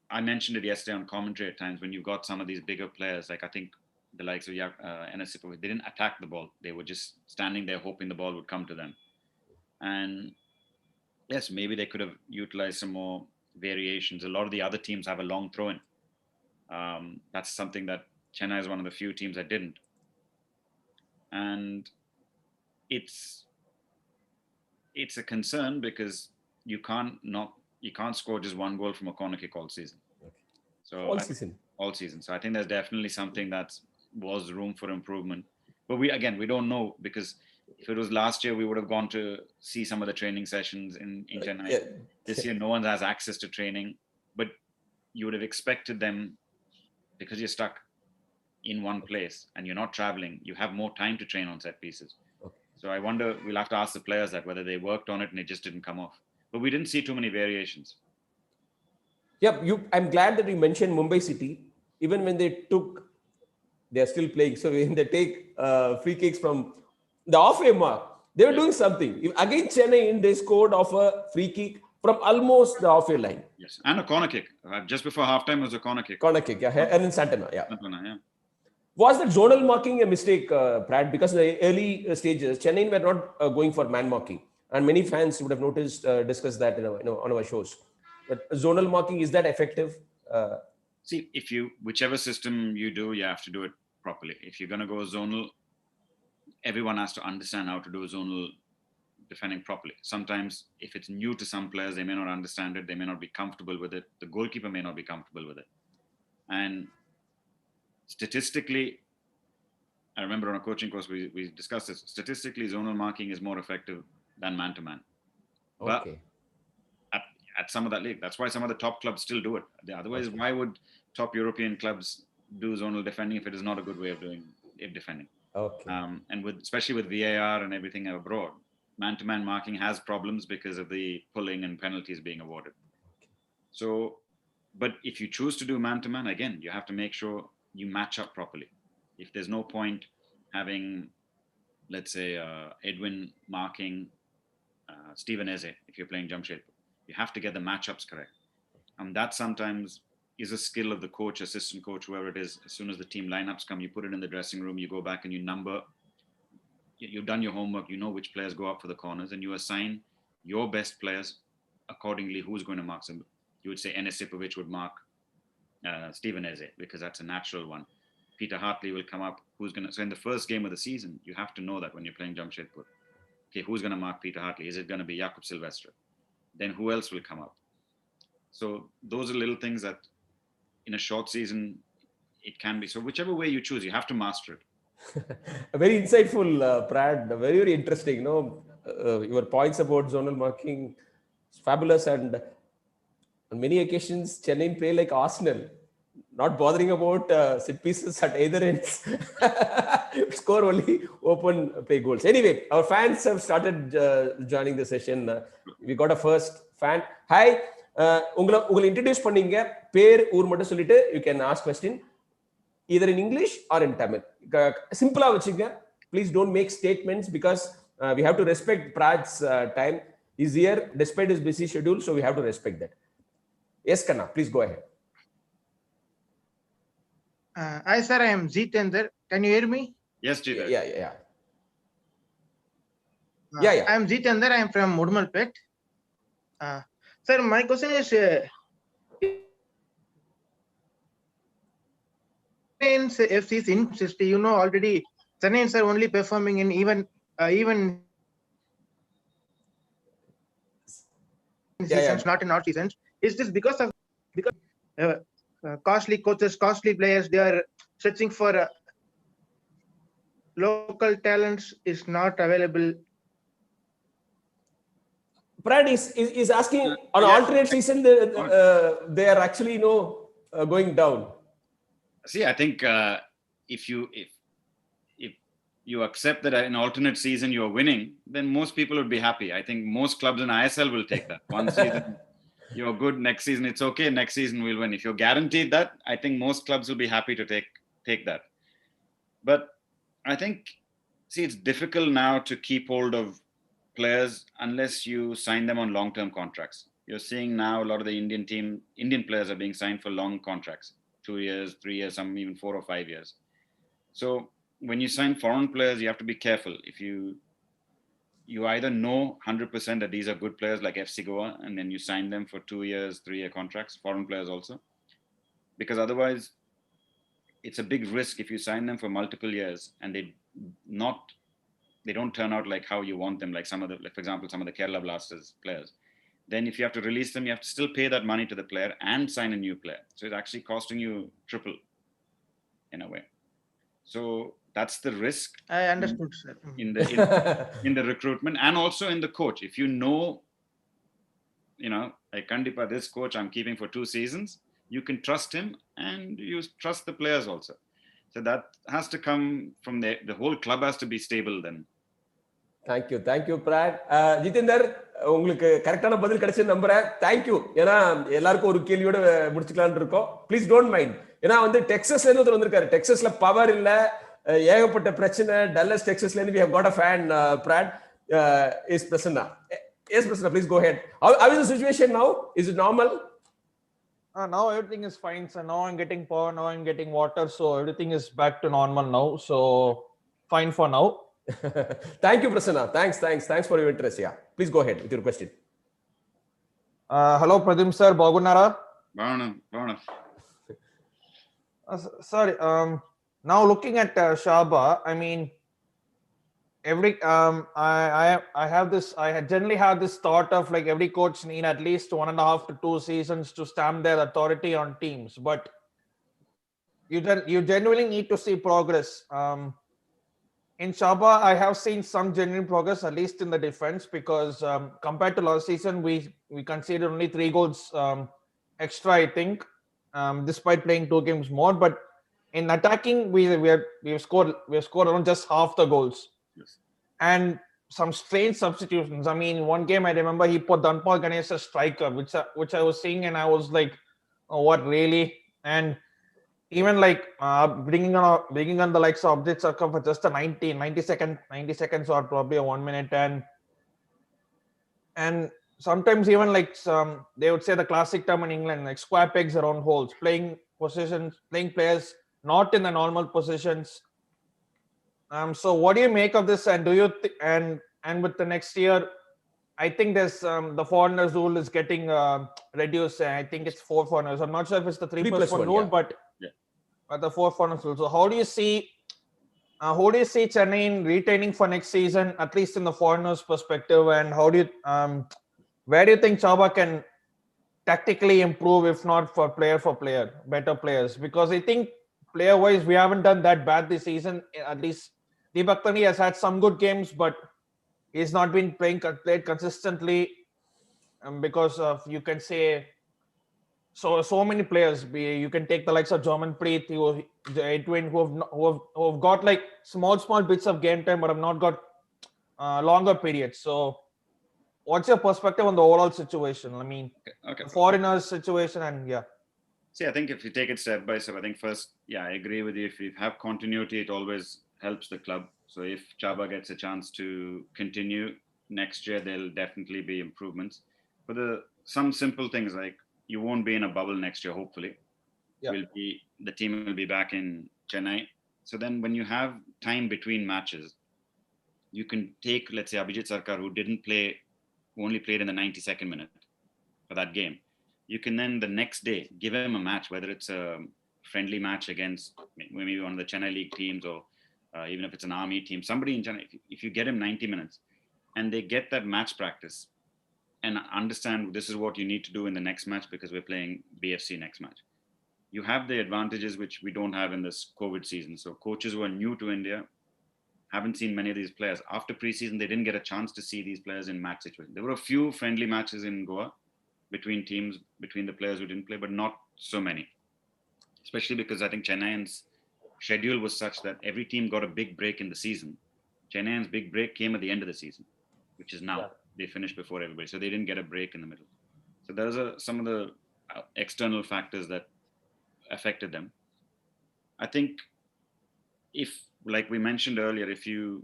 S2: I mentioned it yesterday on commentary at times when you've got some of these bigger players, like I think the likes of Enes, they didn't attack the ball. They were just standing there hoping the ball would come to them. And yes, maybe they could have utilized some more variations. A lot of the other teams have a long throw-in. That's something that Chennai is one of the few teams that didn't. And it's a concern because you can't score just 1 goal from a corner kick all season.
S1: Okay.
S2: So
S1: all season.
S2: So I think there's definitely something that was room for improvement. But we don't know, because if it was last year, we would have gone to see some of the training sessions in Chennai. Yeah. This year, no one has access to training. but you would have expected them, because you're stuck in one place and you're not traveling, you have more time to train on set pieces.
S1: Okay.
S2: So I wonder, we'll have to ask the players that whether they worked on it and it just didn't come off. But we didn't see too many variations.
S1: Yeah, I'm glad that you mentioned Mumbai City. Even when they are still playing. So when they take free kicks from the halfway mark, they were doing something. Against Chennai, they scored off a free kick from almost the halfway line.
S2: Yes, and a corner kick. Just before halftime was a corner kick.
S1: Corner kick, yeah. And in Santana, yeah.
S2: Santana, yeah.
S1: Was the zonal marking a mistake, Brad? Because in the early stages, Chennai were not going for man marking. And many fans would have discussed that on our shows. But zonal marking, is that effective?
S2: See, whichever system you do, you have to do it properly. If you're going to go zonal, everyone has to understand how to do zonal defending properly. Sometimes if it's new to some players, they may not understand it. They may not be comfortable with it. The goalkeeper may not be comfortable with it. And statistically, I remember on a coaching course, we discussed this. Statistically, zonal marking is more effective than man-to-man.
S1: Okay.
S2: But at some of that league, that's why some of the top clubs still do it. Otherwise, why would top European clubs do zonal defending if it is not a good way of doing it defending?
S1: Okay.
S2: And especially with VAR and everything abroad, man-to-man marking has problems because of the pulling and penalties being awarded.
S1: Okay.
S2: So, but if you choose to do man-to-man, again, you have to make sure you match up properly. If there's no point having, let's say, Edwin marking Steven Eze, if you're playing Jamshedpur, you have to get the matchups correct. And that sometimes is a skill of the coach, assistant coach, whoever it is. As soon as the team lineups come, you put it in the dressing room, you go back and you number. You've done your homework, you know which players go up for the corners, and you assign your best players accordingly who's going to mark them. You would say Enes Sipovic would mark Steven Eze because that's a natural one. Peter Hartley will come up. So in the first game of the season, you have to know that when you're playing Jamshedpur. Okay, who's going to mark Peter Hartley? Is it going to be Jakub Silvestre? Then who else will come up? So those are little things that in a short season, it can be. So whichever way you choose, you have to master it.
S1: Very insightful, Prad. Very, very interesting. Your points about zonal marking is fabulous. And on many occasions, Chennai play like Arsenal, not bothering about set pieces at either ends. Score only open play goals. Anyway, our fans have started joining the session. We got a first fan. Hi. உங்களை introduce பண்ணீங்க பேர் ஊர் மட்டும் சொல்லிட்டு you can ask question either in English or in Tamil. Simple வச்சுங்க. Please don't make statements because we have to respect Prad's time. He's here despite his busy schedule, so we have to respect that. Yes, Kanna, please go ahead.
S3: Hi, sir. I am Jitender. Can you hear me?
S2: Yes, Jitender.
S1: Yeah.
S3: I am Jitender. I am from Mudmalpet. Sir, my question is, Chennai's FC's in 60, you know already, Chennaiins are only performing in even seasons, not in odd seasons. Is this because costly coaches, costly players, they are searching for local talents is not available?
S1: Prad is asking on alternate season they are actually going down.
S2: See, I think if you accept that in alternate season you are winning, then most people would be happy. I think most clubs in ISL will take that. One season you're good, next season it's okay, next season we'll win. If you're guaranteed that, I think most clubs will be happy to take that. But I think, see, it's difficult now to keep hold of players unless you sign them on long-term contracts. You're seeing now a lot of the Indian players are being signed for long contracts, 2 years, 3 years, some even 4 or 5 years. So when you sign foreign players, you have to be careful. If you either know 100% that these are good players like FC Goa, and then you sign them for 2 years, 3-year contracts, foreign players also, because otherwise it's a big risk if you sign them for multiple years and they don't turn out like how you want them, like for example, some of the Kerala Blasters players. Then if you have to release them, you have to still pay that money to the player and sign a new player. So it's actually costing you triple in a way. So that's the risk.
S3: I understood, sir.
S2: In the recruitment and also in the coach. If you know, like Kandipa, this coach I'm keeping for 2 seasons. You can trust him and you trust the players also. So that has to come from the whole club has to be stable then.
S1: Thank you Brad. Jitender, உங்களுக்கு கரெக்டான பதில் கிடைச்சு நம்புறேன். Thank you. ஏன்னா எல்லாருக்கும் ஒரு கேள்வியோட முடிச்சுக்கலாம்னு இருக்கோம். Please don't mind. ஏன்னா வந்து டெக்ஸஸ்ல இருந்து ஒருத்தர் வந்திருக்காரு. டெக்ஸஸ்ல பவர் இல்ல, ஏகப்பட்ட பிரச்சனை. டல்லஸ் டெக்ஸஸ்ல இருந்து we have got a fan. Prad is Prasanna. Yes, Prasanna, please go ahead. How is the situation now? Is it normal?
S4: Now everything is fine. So now I'm getting power. Now I'm getting water. So everything is back to normal now. So fine for now.
S1: Thank you, Prasanna. Thanks for your interest. Yeah, please go ahead with your question.
S4: Hello, Pradhyum sir. Bagunara.
S2: Varna.
S4: Sorry. Now looking at Shaba, I mean, I generally have this thought of like every coach need at least 1.5 to 2 seasons to stamp their authority on teams. But you genuinely need to see progress. In Shaba, I have seen some genuine progress, at least in the defense, because compared to last season, we conceded only 3 goals extra, I think, despite playing 2 games more. But in attacking, we've scored around just half the goals.
S2: Yes.
S4: And some strange substitutions. I mean, one game I remember he put Dhanpal Ganesh as striker, which I was seeing and I was like, oh, what really? And even like bringing on the likes of Abhijit Sarkar for just a 90 seconds or probably a 1 minute, and sometimes even like they would say the classic term in England, like square pegs around holes, playing players not in the normal positions. So what do you make of this? And do you and with the next year, I think there's the foreigners rule is getting reduced. I think it's 4 foreigners. I'm not sure if it's the 3+1 rule,
S1: yeah.
S4: but the 4 foreigners rule. So how do you see Chennai retaining for next season, at least in the foreigners' perspective? And how do you where do you think Chaba can tactically improve, if not for player, better players? Because I think player-wise, we haven't done that bad this season. At least Deepak Tani has had some good games, but he's not been played consistently because of, you can say, so many players. You can take the likes of Jarmanpreet, Edwin, who have got like small bits of game time, but have not got longer periods. So what's your perspective on the overall situation? I mean, the foreigners situation, and yeah.
S2: See, I think if you take it step by step, I think first, I agree with you. If you have continuity, it always helps the club. So if Chaba gets a chance to continue next year, there'll definitely be improvements. But some simple things like you won't be in a bubble next year, hopefully.
S4: Yeah.
S2: The team will be back in Chennai. So then when you have time between matches, you can take, let's say, Abhijit Sarkar, who only played in the 92nd minute for that game. You can then the next day give him a match, whether it's a friendly match against maybe one of the Chennai League teams, or even if it's an army team, somebody in Chennai, if you get him 90 minutes and they get that match practice and understand this is what you need to do in the next match because we're playing BFC next match, you have the advantages which we don't have in this COVID season. So coaches who are new to India haven't seen many of these players. After preseason, they didn't get a chance to see these players in match situations. There were a few friendly matches in Goa between teams, between the players who didn't play, but not so many. Especially because I think Chennaiyins' schedule was such that every team got a big break in the season. Chennai's big break came at the end of the season, which is now. Yeah. They finished before everybody. So they didn't get a break in the middle. So those are some of the external factors that affected them. I think if, like we mentioned earlier,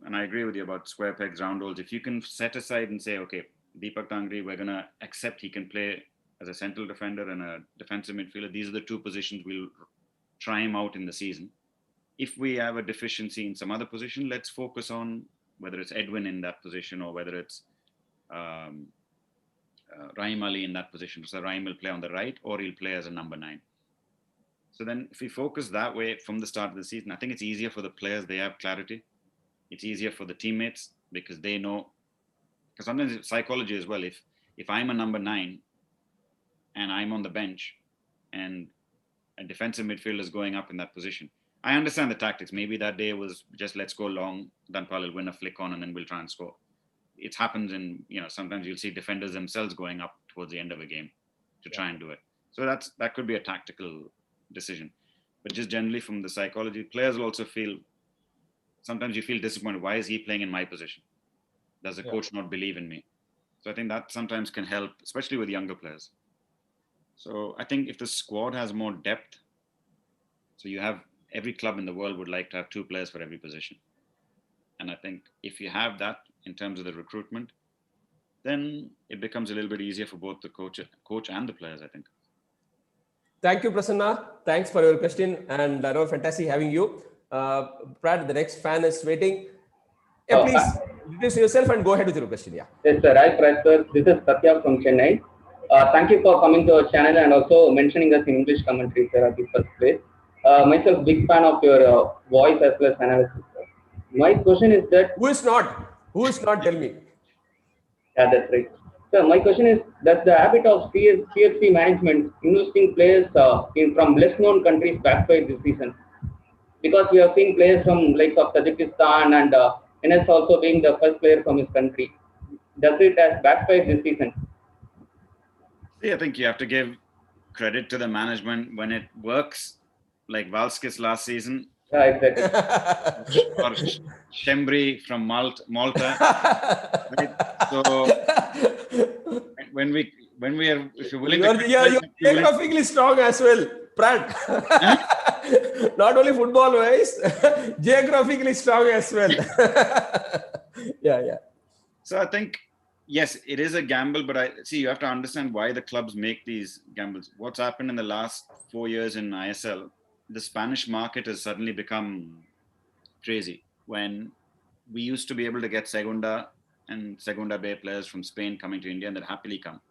S2: and I agree with you about square pegs, round holes, if you can set aside and say, okay, Deepak Tangri, we're going to accept he can play as a central defender and a defensive midfielder. These are the 2 positions we'll try him out in the season. If we have a deficiency in some other position, let's focus on whether it's Edwin in that position or whether it's Rahim Ali in that position. So Rahim will play on the right or he'll play as a number 9. So then if we focus that way from the start of the season, I think it's easier for the players. They have clarity. It's easier for the teammates because they know. Because sometimes it's psychology as well. If I'm a number 9 and I'm on the bench and a defensive midfielder is going up in that position, I understand the tactics. Maybe that day was just let's go long, Dhanpal will win a flick on and then we'll try and score. It happens in, sometimes you'll see defenders themselves going up towards the end of a game. to try and do it. So that could be a tactical decision. But just generally from the psychology, players will also feel, sometimes you feel disappointed. Why is he playing in my position? Does the coach not believe in me? So I think that sometimes can help, especially with younger players. So I think if the squad has more depth, so you have, every club in the world would like to have 2 players for every position. And I think if you have that in terms of the recruitment, then it becomes a little bit easier for both the coach and the players, I think.
S1: Thank you, Prasanna. Thanks for your question. And I know, fantastic having you. Brad, the next fan is waiting. Yeah, please introduce yourself and go ahead with your question. Yeah.
S5: Yes, sir. Hi, Prad, sir. This is Satya from Chennai. Thank you for coming to our channel and also mentioning us in English commentary, sir, at the first place. Myself, big fan of your voice as well as analysis, sir. My question is that...
S1: Who is not? Who is not? Tell me.
S5: Yeah, that's right. So my question is, does the habit of CFC management investing players from less known countries backfire this season? Because we have seen players from likes of Tajikistan and Enes also being the first player from his country. Does it has backfired this season?
S2: See, I think you have to give credit to the management when it works, like Valskis last season.
S5: Yeah, exactly.
S2: Or Shembri from Malta. Right? So when we are, if you're willing to,
S1: you're geographically strong as well, Brad. Not only football wise, geographically strong as well. Yeah.
S2: So I think, yes, it is a gamble, but you have to understand why the clubs make these gambles. What's happened in the last 4 years in ISL, the Spanish market has suddenly become crazy. When we used to be able to get Segunda and Segunda B players from Spain coming to India, and they'd happily come.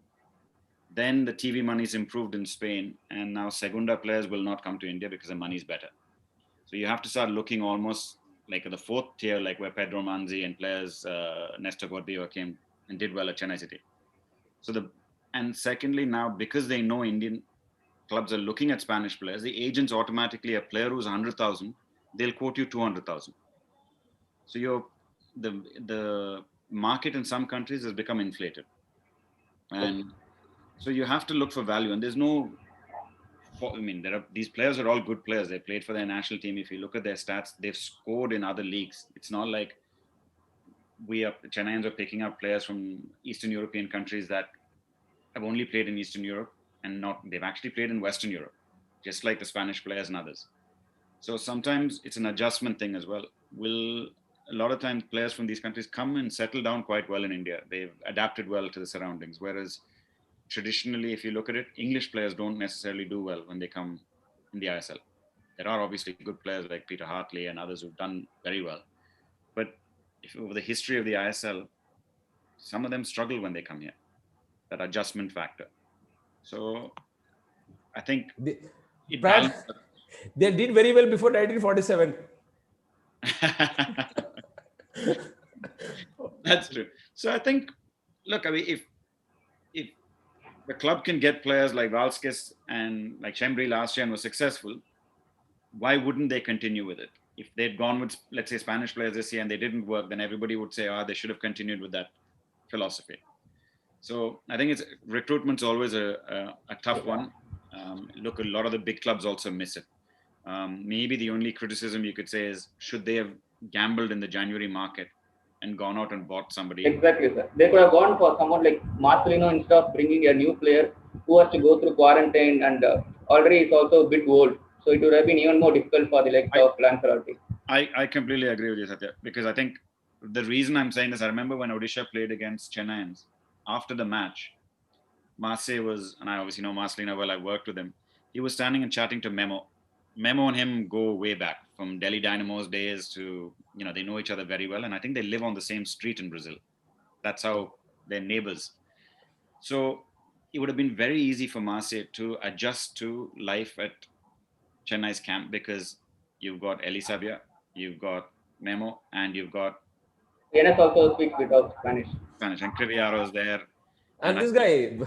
S2: Then the TV money's improved in Spain, and now Segunda players will not come to India because the money's better. So you have to start looking almost like at the 4th tier, like where Pedro Manzi and players, Nestor Gordillo came and did well at Chennai City. And secondly, now because they know Indian clubs are looking at Spanish players, the agents automatically, a player who's 100,000, they'll quote you 200,000. So the market in some countries has become inflated. And so you have to look for value, and there's no, these players are all good players. They played for their national team. If you look at their stats, they've scored in other leagues. It's not like Chennaiyins are picking up players from Eastern European countries that have only played in Eastern Europe and they've actually played in Western Europe, just like the Spanish players and others. So sometimes it's an adjustment thing as well. A lot of times players from these countries come and settle down quite well in India. They've adapted well to the surroundings, whereas traditionally, if you look at it, English players don't necessarily do well when they come in the ISL. There are obviously good players like Peter Hartley and others who've done very well. But if over the history of the ISL, some of them struggle when they come here, that adjustment factor. So I think
S1: they did very well before 1947.
S2: That's true. So I think, look, if the club can get players like Valskis and like Shembri last year and was successful, why wouldn't they continue with it? If they'd gone with, let's say, Spanish players this year and they didn't work, then everybody would say, they should have continued with that philosophy. So I think recruitment's always a tough one. Look, a lot of the big clubs also miss it. Maybe the only criticism you could say is, should they have gambled in the January market and gone out and bought somebody?
S5: Exactly, sir. They could have gone for someone like Marcelino instead of bringing a new player who has to go through quarantine and already is also a bit old. So it would have been even more difficult for the likes of Lanzarote.
S2: I completely agree with you, Satya, because I think the reason I'm saying this, I remember when Odisha played against Chennaiyins, after the match, Marseille was, and I obviously know Marcelino well, I worked with him, he was standing and chatting to Memo. Memo and him go way back from Delhi Dynamo's days to, they know each other very well. And I think they live on the same street in Brazil. That's how they're neighbors. So it would have been very easy for Marseille to adjust to life at Chennai's camp because you've got Elisabia, you've got Memo, and you've got...
S5: Enes also speaks a bit of Spanish.
S2: And Criviaro's there.
S1: And this guy,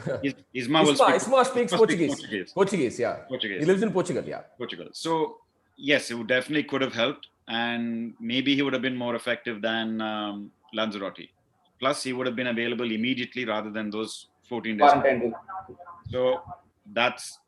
S1: Isma speaks Portuguese. Portuguese, yeah.
S2: Portuguese.
S1: He lives in Portugal, yeah.
S2: Portugal. So, yes, it definitely could have helped. And maybe he would have been more effective than Lanzarote. Plus, he would have been available immediately rather than those 14 days. So that's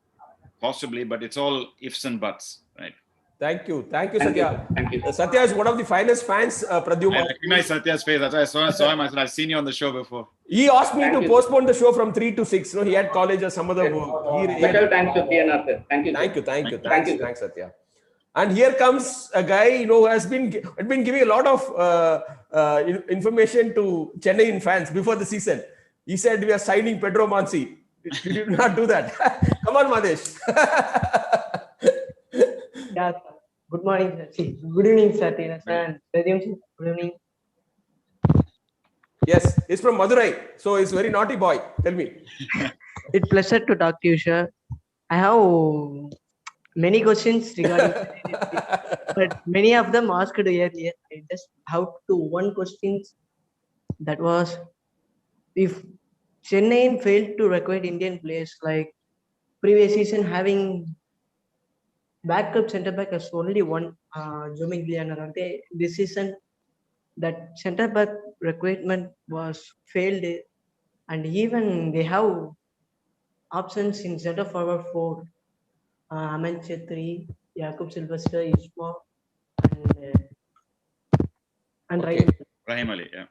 S2: possibly, but it's all ifs and buts, right?
S1: Thank you,
S5: Thank you,
S1: Satya.
S5: sir. Thank you.
S1: Satya is one of the finest fans, Pradhyum.
S2: I recognize Satya's face. That's why I saw him. I said, I've seen you on the show before.
S1: He asked me
S5: Thank
S1: to
S5: you.
S1: postpone the show from 3 to 6. No, he had college or some other
S5: Yes.
S1: work.
S5: Special thanks to PNR, sir. Thank you, sir.
S1: Thank you.
S5: Thank you, sir.
S1: Thanks, Satya. And here comes a guy, who has been giving a lot of information to Chennaiyin fans before the season. He said we are signing Pedro Mansi. Did you not do that? Come on, Madesh.
S6: Yeah, sir. Good morning, sir. Good evening, sir. And Pradhyums, good evening.
S1: Yes, he's from Madurai, so he's very naughty boy. Tell me.
S6: It's pleasure to talk to you, sir. I have many questions regarding but many of them asked earlier. I just have to one question that was if Chennai failed to recruit Indian players like previous season having backup centre back as only one Jomigli and Arante. This season that centre back recruitment was failed and even they have options in centre forward for Aman Chetri, Jakub Sylvester, Isma and
S1: Okay.
S2: Rahim Ali, yeah.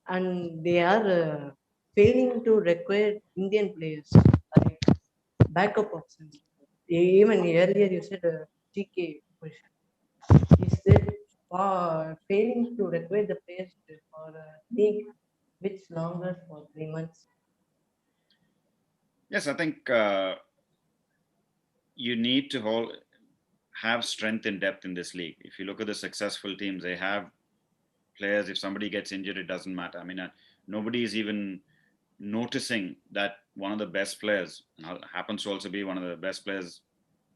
S6: and they are failing to require Indian players like backup options. Even earlier you said GK position. Is that failing to require the players for league which longer for 3 months?
S2: Yes, I think you need to have strength in depth in this league. If you look at the successful teams, they have players. If somebody gets injured, it doesn't matter. I mean, nobody is even noticing that one of the best players, happens to also be one of the best players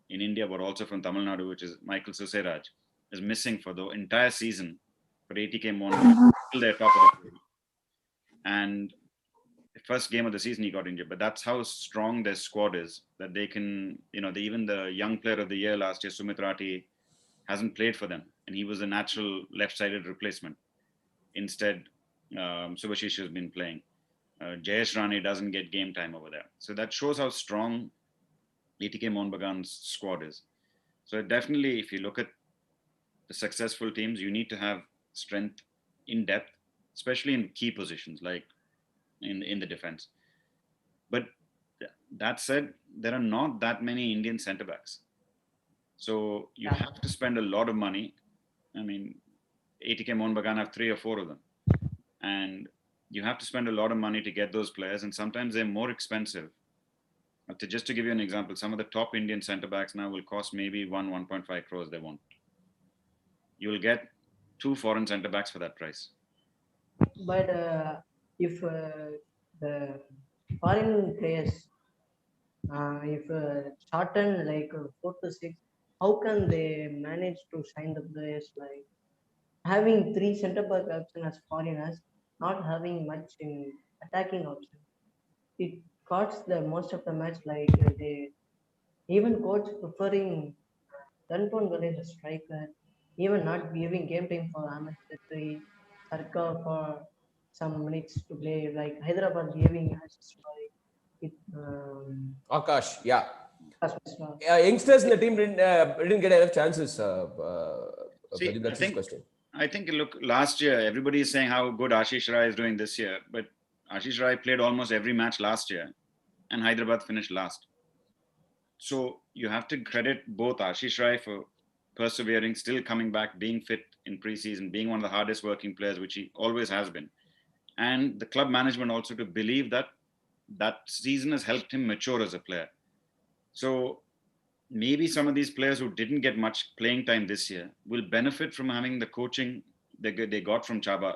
S2: in India, but also from Tamil Nadu, which is Michael Susairaj, is missing for the entire season for 80k more till they're top of the table. And the first game of the season he got injured, but that's how strong their squad is, that they can, even the young player of the year last year, Sumit Rathi, hasn't played for them, and he was a natural left-sided replacement. Instead, Subhashish has been playing. Jayesh Rane doesn't get game time over there. So that shows how strong ATK Mohun Bagan's squad is. So definitely, if you look at the successful teams, you need to have strength in depth, especially in key positions like in the defense. But that said, there are not that many Indian centre backs. So you have to spend a lot of money. I mean, ATK Mohun Bagan have 3 or 4 of them. And you have to spend a lot of money to get those players, and sometimes they're more expensive. Just to give you an example, some of the top Indian centre backs now will cost maybe 1.5 crores they want. You will get 2 foreign centre backs for that price.
S6: But if the foreign players, if shorten like 4 to 6, how can they manage to sign the players like having 3 centre back options as foreigners, not having much in attacking option? It costs the most of the match like they even coach preferring Danpon Gale the striker, even not giving game time for Ahmed Chetri, Sarkar for some minutes to play, like Hyderabad giving us it.
S1: Akash, yeah.
S6: Asma.
S1: Youngsters in the team didn't get enough chances.
S2: See,
S1: that's his question.
S2: I think, look, last year, everybody is saying how good Ashish Rai is doing this year, but Ashish Rai played almost every match last year, and Hyderabad finished last. So you have to credit both Ashish Rai for persevering, still coming back, being fit in preseason, being one of the hardest working players, which he always has been. And the club management also to believe that that season has helped him mature as a player. So maybe some of these players who didn't get much playing time this year will benefit from having the coaching they got from Chaba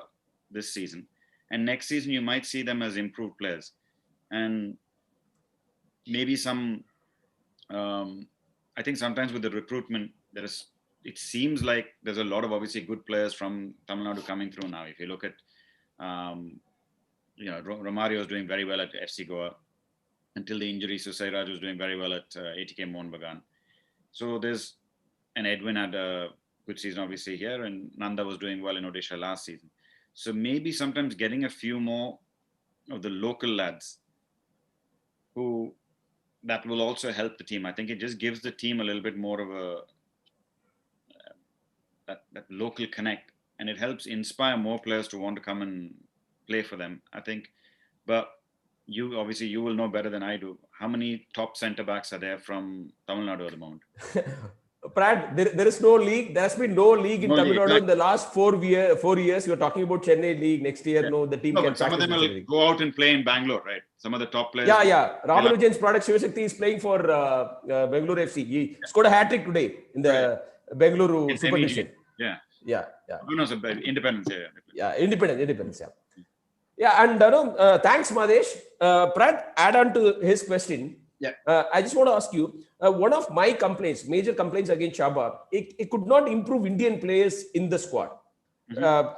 S2: this season. And next season, you might see them as improved players. And maybe I think sometimes with the recruitment, it seems like there's a lot of obviously good players from Tamil Nadu coming through now. If you look at, Romario is doing very well at FC Goa. Until the injury, Susairaj was doing very well at ATK Mohun Bagan. So and Edwin had a good season obviously here, and Nanda was doing well in Odisha last season. So maybe sometimes getting a few more of the local lads who that will also help the team. I think it just gives the team a little bit more of a that local connect, and it helps inspire more players to want to come and play for them, I think. But you will know better than I do. How many top centre backs are there from Tamil Nadu at the moment?
S1: Prad, there is no league. There has been no league in Tamil Nadu in the last 4 years. You're talking about Chennai league next year. Yeah. No, the team can.
S2: Some of them will go out and play in Bangalore, right? Some of the top players.
S1: Yeah. Raman Vijay's product Shivashakti is playing for Bengaluru FC. He scored a hat trick today in the Bengaluru Super Division. Yeah.
S2: No, Independence.
S1: Yeah, Independence. Yeah, and thanks, Madesh. Prad, add on to his question.
S2: Yeah.
S1: I just want to ask you, one of my major complaints against Chaba, it could not improve Indian players in the squad. Mm-hmm.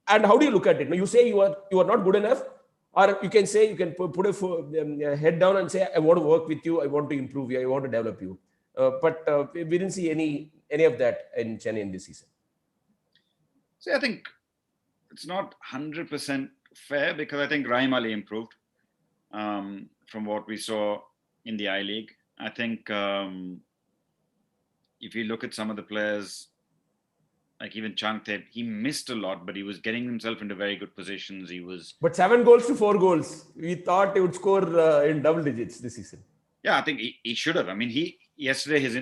S1: And how do you look at it? You say you are not good enough, or you can say, you can put a head down and say, I want to work with you, I want to improve you, I want to develop you. But we didn't see any of that in Chennai in this season.
S2: See, I think it's not 100% fair, because I think Rahim Ali improved from what we saw in the I-League. I think if you look at some of the players, like even Changtep, he missed a lot, but he was getting himself into very good positions.
S1: But 7 goals to 4 goals. We thought he would score in double digits this season.
S2: Yeah, I think he should have. I mean,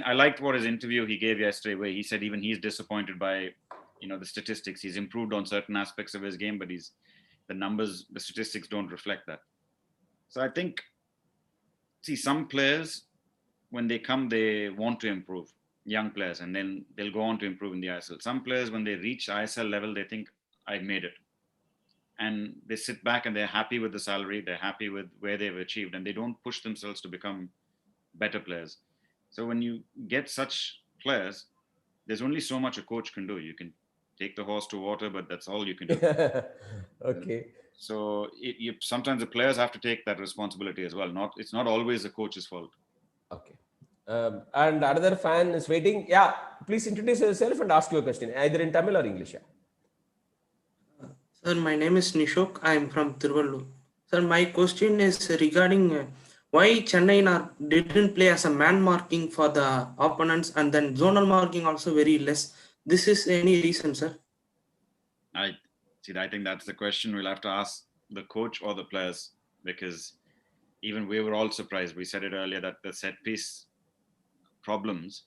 S2: I liked what his interview he gave yesterday, where he said even he's disappointed by, the statistics. He's improved on certain aspects of his game, but the statistics don't reflect that. So I think, some players, when they come, they want to improve, young players, and then they'll go on to improve in the ISL. Some players, when they reach ISL level, they think, I've made it. And they sit back and they're happy with the salary, they're happy with where they've achieved, and they don't push themselves to become better players. So when you get such players, there's only so much a coach can do. You can take the horse to water, but that's all you can do.
S1: Okay.
S2: So sometimes the players have to take that responsibility as well. It's not always the coach's fault.
S1: Okay. And another fan is waiting. Yeah, please introduce yourself and ask your question, either in Tamil or English.
S7: Sir, my name is Nishok. I am from Tiruvallur. Sir, my question is regarding why Chennai didn't play as a man marking for the opponents, and then zonal marking also very less. This is any reason, sir?
S2: I think that's the question we'll have to ask the coach or the players, because even we were all surprised. We said it earlier that the set piece problems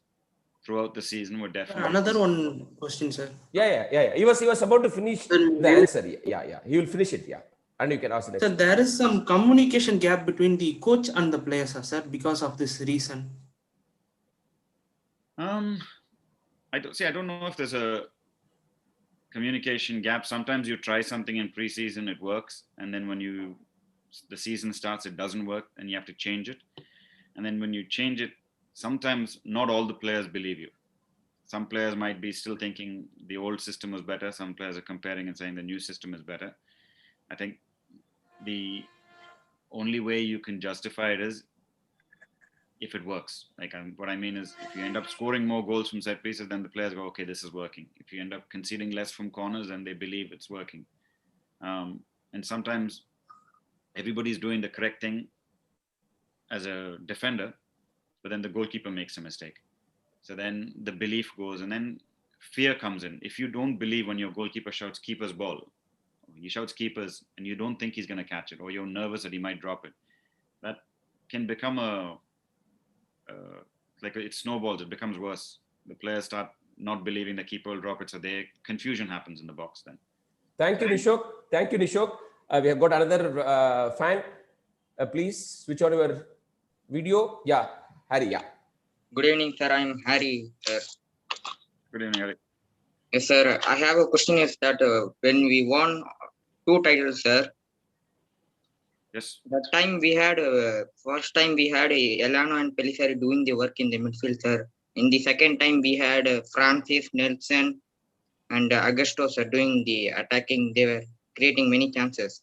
S2: throughout the season were definitely.
S7: Another one question, sir.
S1: Yeah. He was about to finish the answer. Yeah. He will finish it. Yeah. And you can ask the next.
S7: Sir, there is some communication gap between the coach and the players, sir, because of this reason.
S2: I don't know if there's a communication gap. Sometimes you try something in preseason, it works, and then when the season starts, it doesn't work, and you have to change it. And then when you change it, sometimes not all the players believe you. Some players might be still thinking the old system was better. Some players are comparing and saying the new system is better. I think the only way you can justify it is if it works. What I mean is, if you end up scoring more goals from set pieces, then the players go, okay, this is working. If you end up conceding less from corners, then they believe it's working. And sometimes everybody's doing the correct thing as a defender, but then the goalkeeper makes a mistake. So then the belief goes, and then fear comes in. If you don't believe when your goalkeeper shouts keeper's ball, he shouts keepers, and you don't think he's going to catch it, or you're nervous that he might drop it, that can become it snowballs. It becomes worse. The players start not believing the keeper will drop it, so confusion happens in the box then.
S1: Thank you, Nishok. We have got another fan. Please switch on your video. Yeah, Harry. Yeah.
S8: Good evening, sir. I'm Harry, sir.
S2: Good evening, Harry.
S8: Yes, sir. I have a question. Is that when we won 2 titles, sir?
S2: Yes.
S8: That time we had first time we had Elano and Pelissari doing the work in the midfield, sir. In the second time we had Francis, Nelson, and Augusto, sir, doing the attacking. They were creating many chances.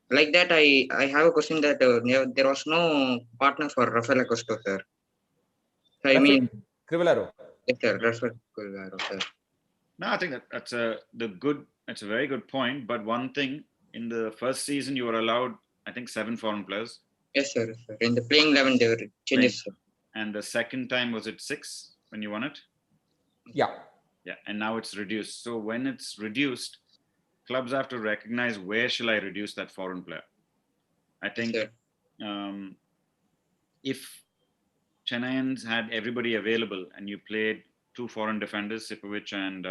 S8: Like that, I have a question that there was no partner for Rafael Augusto, sir. So I mean,
S1: Crivellaro.
S8: Yes, sir. Rafael Crivellaro, sir.
S2: No, I think that's a very good point. But one thing, in the first season, you were allowed I think 7 foreign players.
S8: Yes, sir. In the playing 11, there were changes, sir.
S2: And the second time, was it 6 when you won it?
S1: Yeah.
S2: Yeah, and now it's reduced. So when it's reduced, clubs have to recognize where shall I reduce that foreign player. I think if Chennaiyins had everybody available and you played 2 foreign defenders, Sipovic and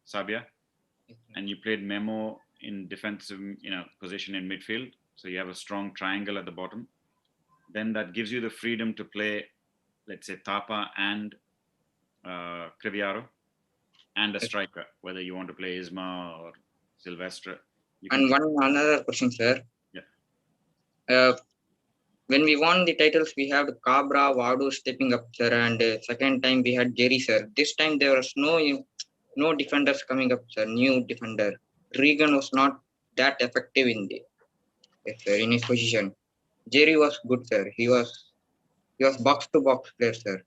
S2: Sabia, and you played Memo in defensive position in midfield, so you have a strong triangle at the bottom, then that gives you the freedom to play, let's say, Tapa and Criviaro, and a striker, whether you want to play Isma or Silvestre.
S8: And another question, sir.
S2: Yeah.
S8: When we won the titles, we had Cabra, Vadu stepping up, sir, and second time we had Jerry, sir. This time there was no defenders coming up, sir. New defender. Regan was not that effective in his position. Jerry was good, sir. He was box to box player, sir.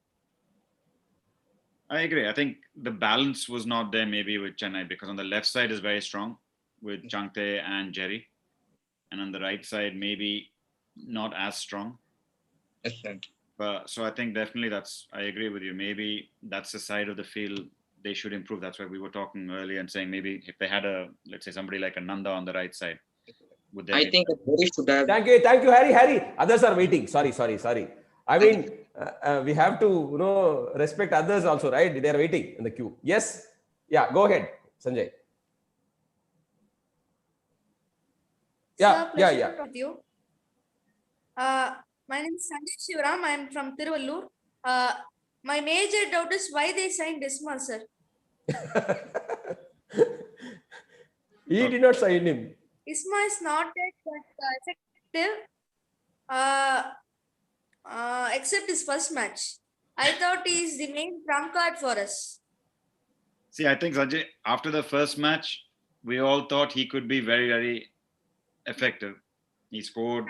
S2: I agree. I think the balance was not there maybe with Chennai, because on the left side is very strong with Changte and Jerry, and on the right side maybe not as strong.
S8: Yes, sir.
S2: So I think definitely I agree with you. Maybe that's the side of the field they should improve. That's why we were talking earlier and saying maybe if they had let's say somebody like a Nanda on the right side, would they?
S8: I think Jerry should have.
S1: Thank you, Harry. Others are waiting. Sorry. I mean, we have to, respect others also, right? They are waiting in the queue. Yes. Yeah. Go ahead, Sanjay. Yeah.
S9: With you. My name is Sanjay Shivaram. I am from Tiruvallur. My major doubt is why they signed Isma, sir.
S1: He did not sign him.
S9: Isma is not that effective, except his first match. I thought he is the main trump card for us.
S2: See, I think Sanjay, after the first match, we all thought he could be very, very effective. He scored.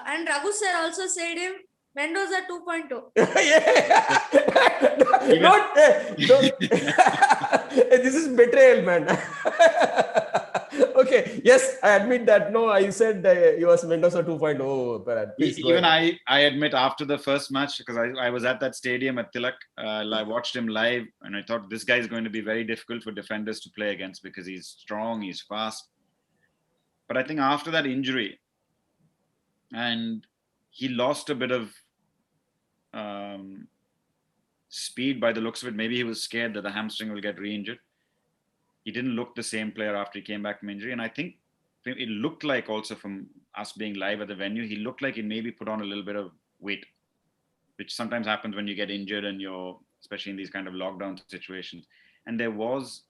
S9: And Raghu sir also said him Mendoza 2.0.
S1: This is betrayal, man. Okay, yes, I admit that. No, I said he was Mendoza 2.0.
S2: Even I admit after the first match, because I was at that stadium at Tilak, I watched him live, and I thought this guy is going to be very difficult for defenders to play against because he's strong, he's fast. But I think after that injury, and he lost a bit of speed by the looks of it. Maybe he was scared that the hamstring will get re-injured. He didn't look the same player after he came back from injury. And I think it looked like also from us being live at the venue, he looked like he maybe put on a little bit of weight, which sometimes happens when you get injured and especially in these kind of lockdown situations. And there was,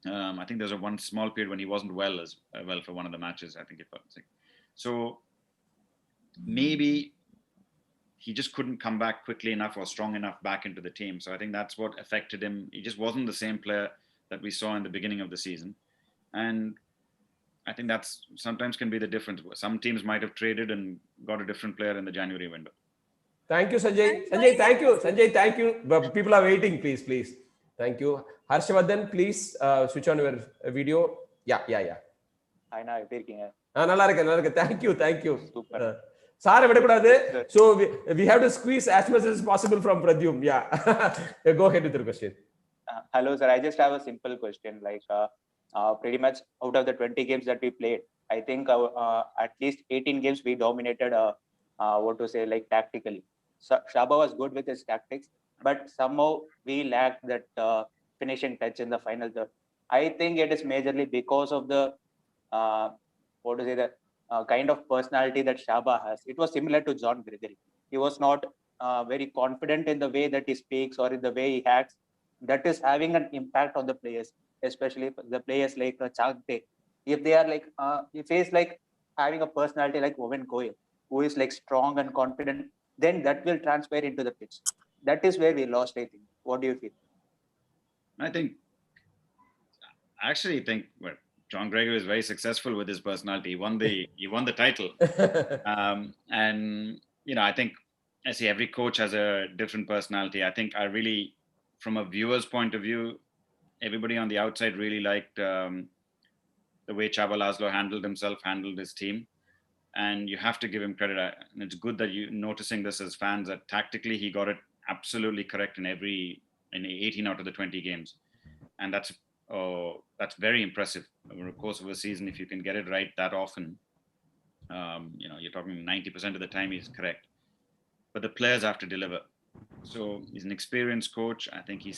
S2: I think there's one small period when he wasn't well for one of the matches. I think he felt sick. So maybe he just couldn't come back quickly enough or strong enough back into the team. So I think that's what affected him. He just wasn't the same player that we saw in the beginning of the season. And I think that's sometimes can be the difference. Some teams might have traded and got a different player in the January window.
S1: Thank you, Sanjay. Sanjay, thank you. People are waiting, please. Thank you. Harshvardhan, please switch on your video. Yeah.
S10: Hi, na, எப்படி இருக்கீங்க?
S1: நல்லா இருக்கு. Thank you. Super. Sir, so we have to squeeze as much as possible from Pradhyum. Yeah. Go ahead with your question.
S10: Hello, sir. I just have a simple question. Like, pretty much out of the 20 games that we played, I think at least 18 games we dominated. Tactically. So Shaba was good with his tactics, but somehow we lacked that finishing touch in the final third. I think it is majorly because of the kind of personality that Shaba has. It was similar to John Gregory. He was not very confident in the way that he speaks or in the way he acts. That is having an impact on the players, especially the players like Changte. If they are if he's like having a personality like Owen Goyal, who is like strong and confident, then that will transfer into the pitch. That is where we lost, I think. What do you feel?
S2: I actually think John Gregory is very successful with his personality. He won the title. And I think I see every coach has a different personality. I think from a viewer's point of view, everybody on the outside really liked the way Chava Laszlo handled his team. and you have to give him credit. And it's good that you're noticing this as fans, that tactically he got it absolutely correct in 18 out of the 20 games. And that's very impressive over the course of a season. If you can get it right that often, you're talking 90% of the time he's correct. But the players have to deliver. So he's an experienced coach. I think he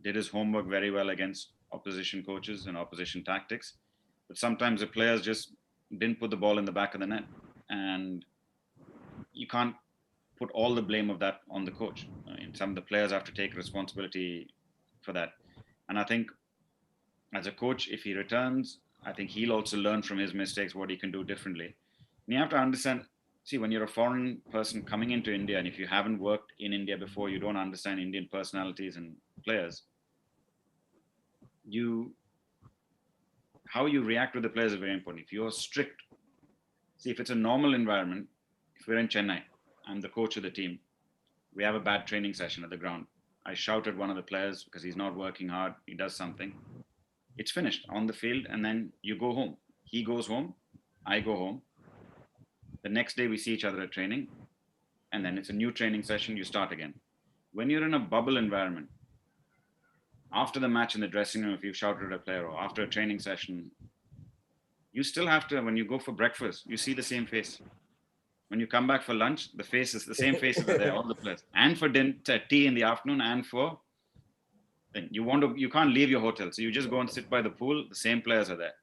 S2: did his homework very well against opposition coaches and opposition tactics. But sometimes the players just didn't put the ball in the back of the net. And you can't put all the blame of that on the coach. Some of the players have to take responsibility for that. And I think as a coach, if he returns, I think he'll also learn from his mistakes what he can do differently. And you have to understand, see, when you're a foreign person coming into India, and if you haven't worked in India before, you don't understand Indian personalities and players, how you react with the players is very important. If you're strict, see, if it's a normal environment, if we're in Chennai, I'm the coach of the team, we have a bad training session at the ground. I shout at one of the players because he's not working hard, he does something. It's finished on the field, and then you go home. He goes home, I go home. The next day we see each other at training, and then it's a new training session, you start again. When you're in a bubble environment, after the match in the dressing room, if you shouted at a player, or after a training session, you still have to, when you go for breakfast, you see the same face. When you come back for lunch, the same faces are there, all the players. And for tea in the afternoon, and for you can't leave your hotel. So you just go and sit by the pool, the same players are there.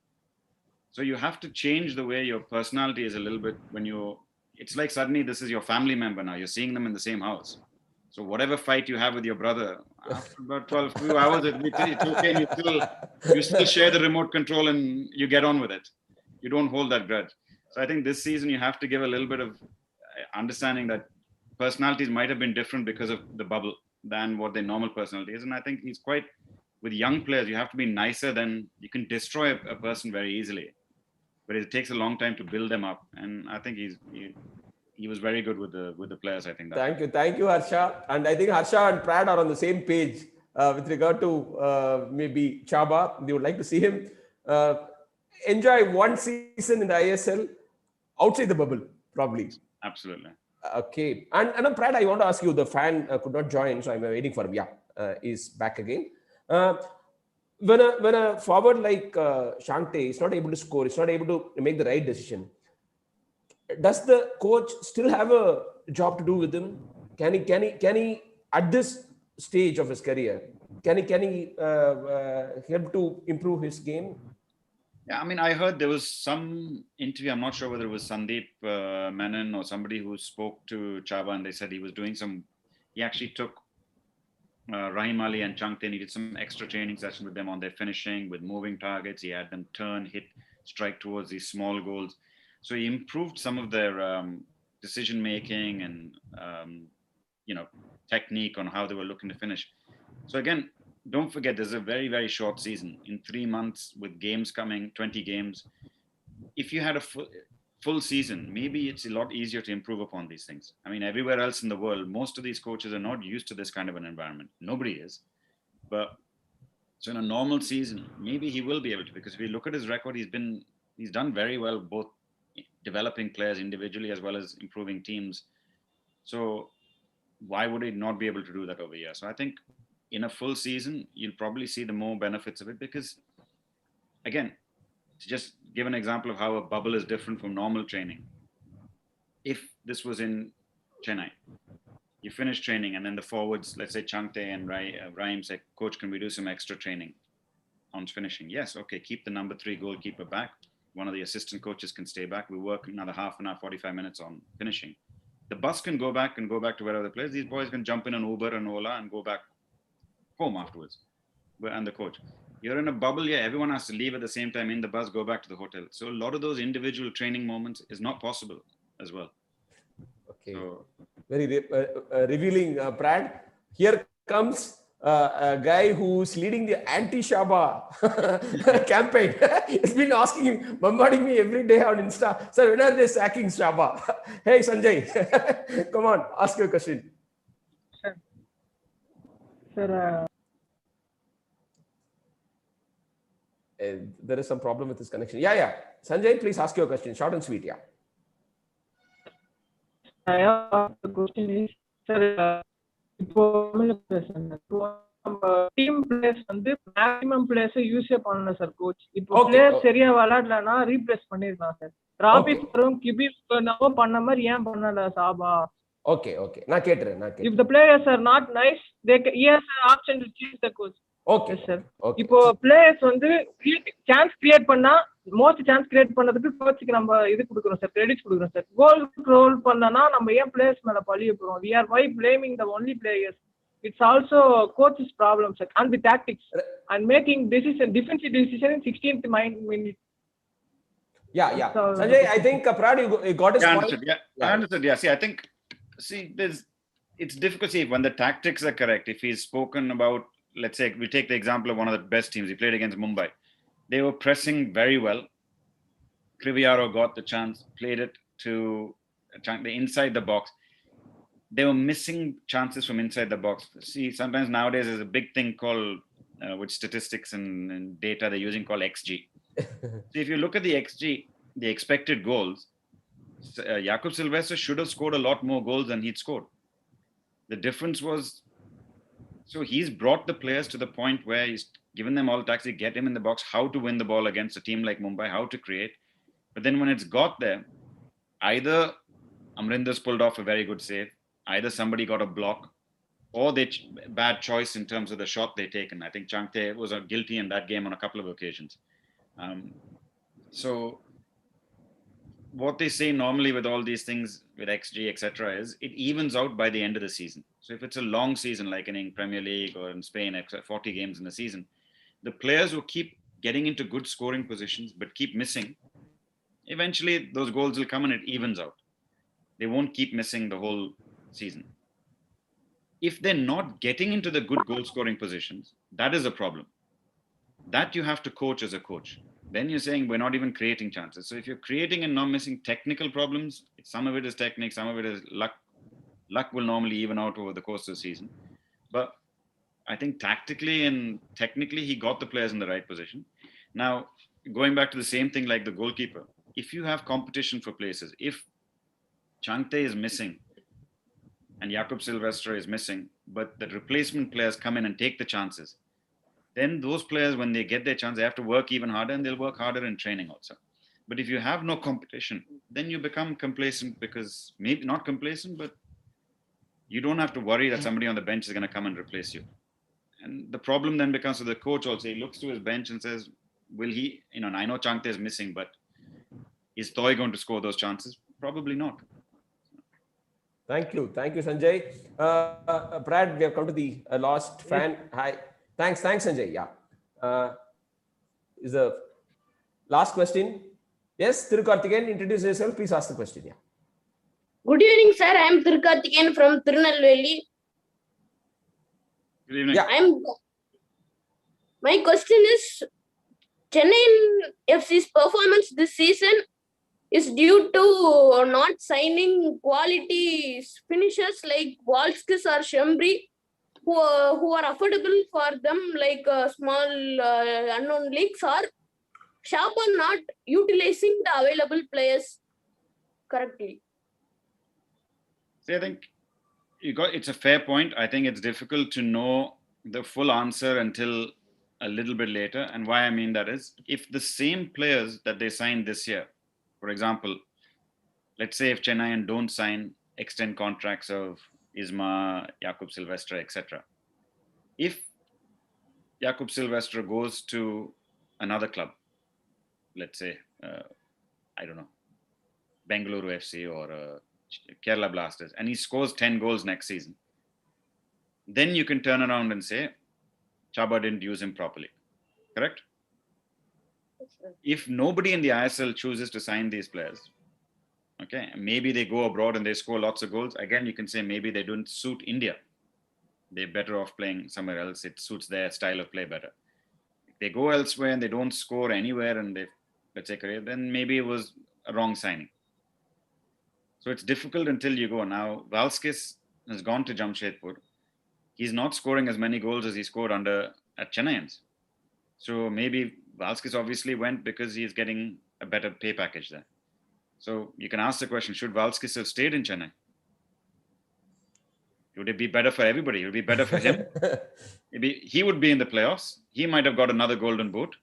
S2: So you have to change the way your personality is a little bit it's like suddenly this is your family member now. You're seeing them in the same house. So whatever fight you have with your brother, after about 2 hours, it's okay. You still share the remote control and you get on with it. You don't hold that grudge. So I think this season you have to give a little bit of understanding that personalities might have been different because of the bubble than what their normal personality is. And I think with young players, you have to be nicer than you can destroy a person very easily. But it takes a long time to build them up. And I think he was very good with the players, I think.
S1: Thank you, Harsha. And I think Harsha and Prad are on the same page with regard to maybe Chaba. They would like to see him enjoy one season in the ISL outside the bubble, probably.
S2: Absolutely.
S1: Okay. And Prad, I want to ask you, the fan could not join, so I'm waiting for him. Yeah, is back again. When a forward like Shankte is not able to score, is not able to make the right decision, does the coach still have a job to do with him? Can he at this stage of his career, can he help to improve his game?
S2: Yeah, I mean, I heard there was some interview. I'm not sure whether it was Sandeep Menon or somebody who spoke to Chaba, and they said he actually took Rahim Ali and Changte, and he did some extra training session with them on their finishing, with moving targets. He had them turn, hit, strike towards these small goals. So he improved some of their decision making and technique on how they were looking to finish. So again, don't forget, there's a very, very short season. In 3 months, with games coming, 20 games, if you had a full season, maybe it's a lot easier to improve upon these things. I mean, everywhere else in the world, most of these coaches are not used to this kind of an environment. Nobody is. But so in a normal season, maybe he will be able to, because if you look at his record, he's done very well, both developing players individually as well as improving teams. So why would he not be able to do that over here? So I think in a full season, you'll probably see the more benefits of it, because again, to just give an example of how a bubble is different from normal training. If this was in Chennai, you finish training and then the forwards, let's say Changte and Rahim say, coach, can we do some extra training on finishing? Yes, okay, keep the number 3 goalkeeper back. One of the assistant coaches can stay back. We work another half an hour, 45 minutes on finishing. The bus can go back to wherever the players. These boys can jump in an Uber and Ola and go back home afterwards. And the coach. You're in a bubble, yeah, everyone has to leave at the same time in the bus, go back to the hotel. So a lot of those individual training moments is not possible as well.
S1: Okay. So, very revealing, Prad. Here comes a guy who's leading the anti-Shaba campaign. He's been bombarding me every day on Insta. Sir, when are they sacking Shaba? Hey, Sanjay, come on, ask your question.
S11: Sir,
S1: there is some problem with his connection. Yeah. Sanjay, please ask your question. Short and sweet, yeah.
S11: The question is, sir, இப்போ நம்ம team players வந்து maximum players யூஸே பண்ணல sir coach. இப்போ player சரியா விளையாடலன்னா replace பண்ணிருக்கலாம் sir. Rabi சாரும் கிபி பண்ண மாதிரி ஏன் பண்ணல சாபா?
S1: ஓகே நான் கேட்றேன்.
S11: If the players are not nice, he has an option to change the coach.
S1: Okay
S11: sir. இப்போ பிளேயர்ஸ் வந்து சான்ஸ் கிரியேட் பண்ணா மோஸ்ட் சான்ஸ் கிரியேட் பண்ணதுக்கு கோச்சுக்கு நம்ம இது கொடுக்குறோம் சார், கிரெடிட் கொடுக்குறோம் சார். கோல் ரோல் பண்ணனா நம்ம ஏன் பிளேயர்ஸ் மேல பழிய போறோம்? We are why blaming the only players? It's also coach's problem, sir, and the tactics and making defensive decision in 16th minute.
S1: Yeah. Sanjay, I think Prad, you got his point.
S2: I understood. Yeah, it's difficult. See, when the tactics are correct, if he's spoken about, let's say, we take the example of one of the best teams. He played against Mumbai. They were pressing very well. Criviaro got the chance, played it to inside the box. They were missing chances from inside the box. See, sometimes nowadays there's a big thing called, with statistics and data they're using called XG. See, if you look at the XG, the expected goals, Jakub Silvestre should have scored a lot more goals than he'd scored. The difference was, so he's brought the players to the point where he's given them all the tactics, get him in the box, how to win the ball against a team like Mumbai, how to create. But then when it's got there, either Amrinder's pulled off a very good save, either somebody got a block, or they bad choice in terms of the shot they taken. I think Changte was guilty in that game on a couple of occasions. So what they say normally with all these things, with XG, etc., is it evens out by the end of the season. So if it's a long season, like in Premier League or in Spain, 40 games in a season, the players who keep getting into good scoring positions but keep missing, eventually those goals will come and it evens out. They won't keep missing the whole season. If they're not getting into the good goal scoring positions, that is a problem. That you have to coach as a coach. Then you're saying we're not even creating chances. So if you're creating and not missing technical problems, some of it is technique, some of it is luck. Luck will normally even out over the course of the season. But I think tactically and technically, he got the players in the right position. Now, going back to the same thing like the goalkeeper, if you have competition for places, if Changte is missing and Jakub Silvestre is missing, but the replacement players come in and take the chances, then those players, when they get their chance, they have to work even harder, and they'll work harder in training also. But if you have no competition, then you become complacent, because maybe not complacent, but you don't have to worry that somebody on the bench is going to come and replace you. And the problem then becomes for the coach also. He looks to his bench and says, will he, I know Changte is missing, but is Toy going to score those chances? Probably not.
S1: Thank you, Sanjay. Brad, we have come to the last fan. Hi, thanks, Sanjay. Yeah, is the last question? Yes, Thirukarthikeyan, introduce yourself. Please ask the question. Yeah.
S12: Good evening, sir. I am Thirukarthikeyan from Tirunelveli.
S2: Good evening.
S12: Yeah. My question is, Chennaiyin FC's performance this season is due to not signing quality finishers like Valskis or Shembri, who are affordable for them, like small unknown leagues, or Shaba not utilizing the available players correctly.
S2: See, I think it's a fair point. I think it's difficult to know the full answer until a little bit later. And why I mean that is, if the same players that they signed this year, for example, let's say if Chennaiyin don't extend contracts of Isma, Jakub Silvestre, etc. If Jakub Silvestre goes to another club, let's say, I don't know, Bengaluru FC or Kerala Blasters, and he scores 10 goals next season, then you can turn around and say, Chaba didn't use him properly. Correct? If nobody in the ISL chooses to sign these players, okay, maybe they go abroad and they score lots of goals, again, you can say maybe they don't suit India. They're better off playing somewhere else. It suits their style of play better. If they go elsewhere and they don't score anywhere and they, let's say, career, then maybe it was a wrong signing. So it's difficult until you go. Now, Valskis has gone to Jamshedpur. He's not scoring as many goals as he scored at Chennaiyins. So maybe Valskis obviously went because he's getting a better pay package there. So you can ask the question, should Valskis have stayed in Chennai? Would it be better for everybody? It would be better for him. He would be in the playoffs. He might have got another golden boot.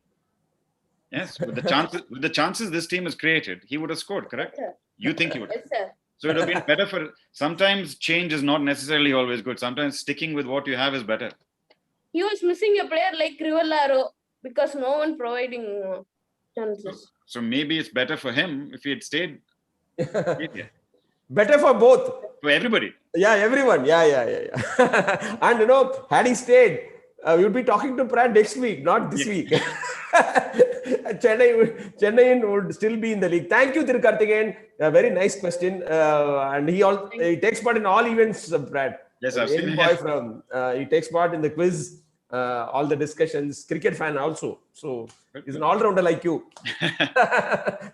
S2: Yes, with the chances this team has created, he would have scored, correct?
S12: Yes,
S2: You think he would?
S12: Yes, sir.
S2: So it would have been better for. Sometimes change is not necessarily always good. Sometimes sticking with what you have is better.
S12: He was missing a player like Rivellaro because no one providing chances.
S2: So maybe it's better for him if he had stayed.
S1: Better for both.
S2: For everybody.
S1: Yeah, everyone. Yeah. And had he stayed, we would be talking to Prad next week, not this week. Chennai would still be in the league. Thank you, Thirukarthigeyan. A very nice question. And he takes part in all events, Prad.
S2: Yes, I've seen him.
S1: He takes part in the quiz, all the discussions. Cricket fan also. So he's an all-rounder like you.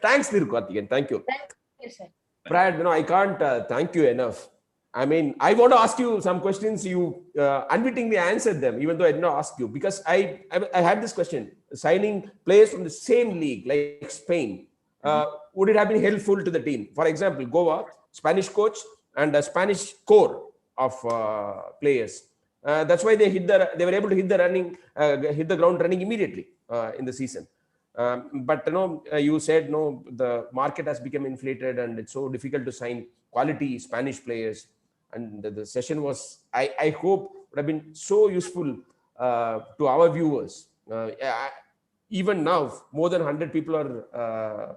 S1: Thanks, Thirukarthigeyan. Thank you.
S12: Thank you, sir.
S1: Prad, I can't thank you enough. I mean, I want to ask you some questions. You unwittingly answered them, even though I did not ask you, because I had this question: signing players from the same league, like Spain, would it have been helpful to the team? For example, Goa, Spanish coach and a Spanish core of players. That's why they were able to hit the ground running immediately in the season. But you said the market has become inflated and it's so difficult to sign quality Spanish players. And the session was, I hope, would have been so useful to our viewers. Even now, more than 100 people are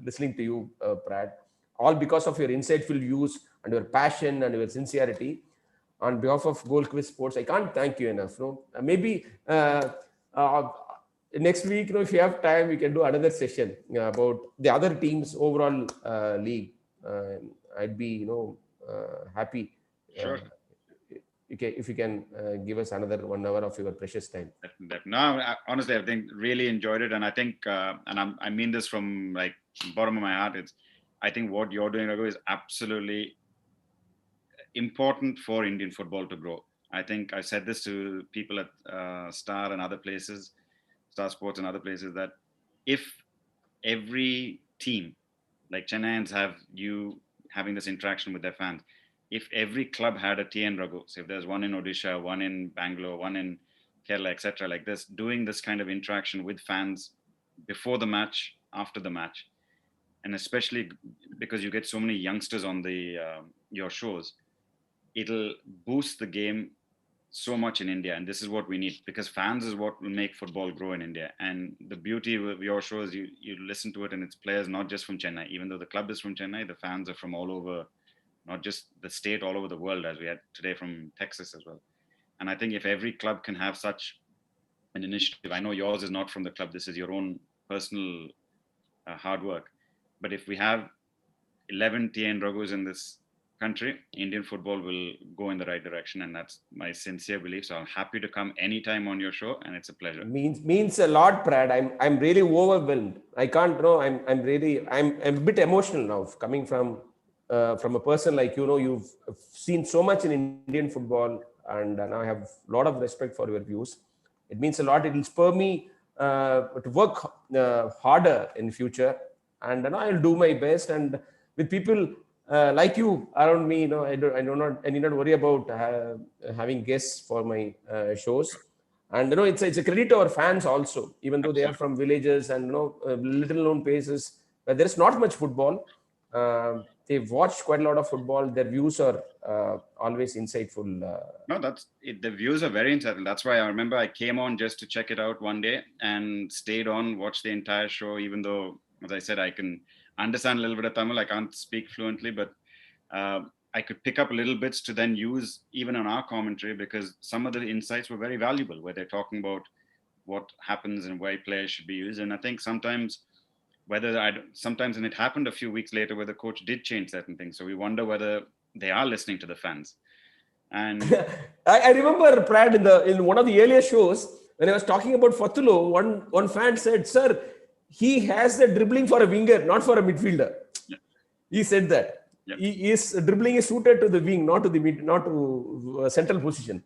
S1: listening to you, Prad, all because of your insightful views and your passion and your sincerity. On behalf of Goal Quiz Sports, I can't thank you enough. Maybe next week, if you have time, we can do another session about the other teams' overall league. I'd be, happy.
S2: Sure.
S1: If you can give us another 1 hour of your precious time.
S2: No, honestly, I think really enjoyed it, and I think, I mean this from like bottom of my heart. I think what you're doing, Raghu, is absolutely important for Indian football to grow. I think I said this to people at Star and other places, Star Sports and other places, that if every team, like Chennaiyins have you having this interaction with their fans, if every club had a TN Raghu, so if there's one in Odisha, one in Bangalore, one in Kerala, etc., like this, doing this kind of interaction with fans before the match, after the match, and especially because you get so many youngsters on your shows, it'll boost the game so much in India. And this is what we need, because fans is what will make football grow in India. And the beauty of your show is you listen to it and it's players not just from Chennai. Even though the club is from Chennai, the fans are from all over, not just the state, all over the world, as we had today from Texas as well. And I think if every club can have such an initiative, I know yours is not from the club, this is your own personal hard work. But if we have 11 TN Raghus in this country, Indian football will go in the right direction, and that's my sincere belief. So I'm happy to come anytime on your show, and it's a pleasure.
S1: Means a lot, Prad. I'm really overwhelmed. I can't know. I'm a bit emotional now, coming from a person like you've seen so much in Indian football, and now I have a lot of respect for your views. It means a lot. It will spur me to work harder in future, and I'll do my best. And with people like you around me, I need not worry about having guests for my shows. And it's a credit to our fans also, even though they are from villages and little known places where there is not much football. They've watched quite a lot of football. Their views are always insightful.
S2: No, that's it. The views are very insightful. That's why I remember I came on just to check it out one day and stayed on, watched the entire show, even though, as I said, I can understand a little bit of Tamil. I can't speak fluently, but I could pick up little bits to then use even on our commentary, because some of the insights were very valuable, where they're talking about what happens and why players should be used. And I think sometimes and it happened a few weeks later where the coach did change certain things. So we wonder whether they are listening to the fans. And
S1: I remember, Prad, in one of the earlier shows, when I was talking about Fathulo, one fan said, "Sir, he has the dribbling for a winger, not for a midfielder." Yeah. He said that. Yeah. His dribbling is suited to the wing, not to central position.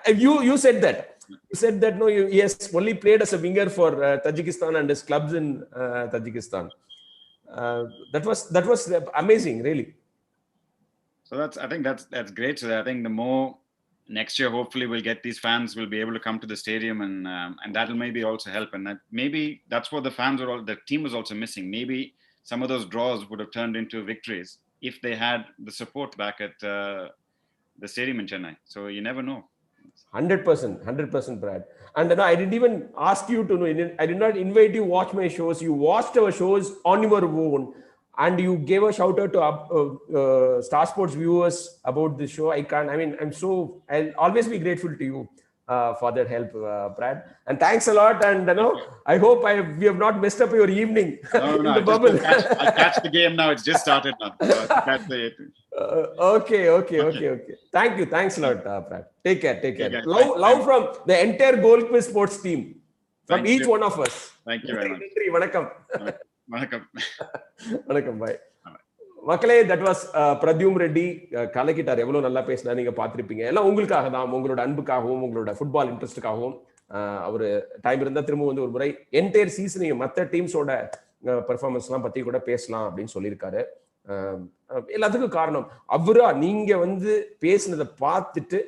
S1: Yeah. You said that. You said that he has only played as a winger for Tajikistan and his clubs in Tajikistan. That was amazing, really.
S2: So I think that's great. So I think the more next year, hopefully we'll get these fans will be able to come to the stadium, and that'll maybe also help. And maybe that's what the team was also missing. Maybe some of those draws would have turned into victories if they had the support back at the stadium in Chennai. So you never know.
S1: 100%, Brad. And I didn't even ask you to know. I did not invite you to watch my shows. You watched our shows on your own, and you gave a shout out to Star Sports viewers about this show. I'll always be grateful to you for that help, Brad. And thanks a lot. And I hope we have not messed up your evening in the bubble.
S2: I'll catch the game now. It's just started now.
S1: Okay. Thank you. Thanks a lot, Brad. Take care. Love from the entire Goal Quiz Sports team, from each one of us.
S2: Thank you very much.
S1: Vanakkam. Bye. மக்களே, that was பிரத்யும் Reddy. கலக்கிட்டார். எவ்வளவு நல்லா பேசினா நீங்க பார்த்திருப்பீங்க. எல்லாம் உங்களுக்காக தான், உங்களோட அன்புக்காகவும் உங்களோட ஃபுட்பால் இன்ட்ரெஸ்ட்டுக்காகவும். அவரு டைம் இருந்தா திரும்ப வந்து ஒரு முறை என்டையர் சீசன் மற்ற டீம்ஸோட பெர்ஃபார்மன்ஸ்லாம் பத்தி கூட பேசலாம் அப்படின்னு சொல்லியிருக்காரு. எல்லாத்துக்கும் காரணம் அவரா, நீங்க வந்து பேசினதை பார்த்துட்டு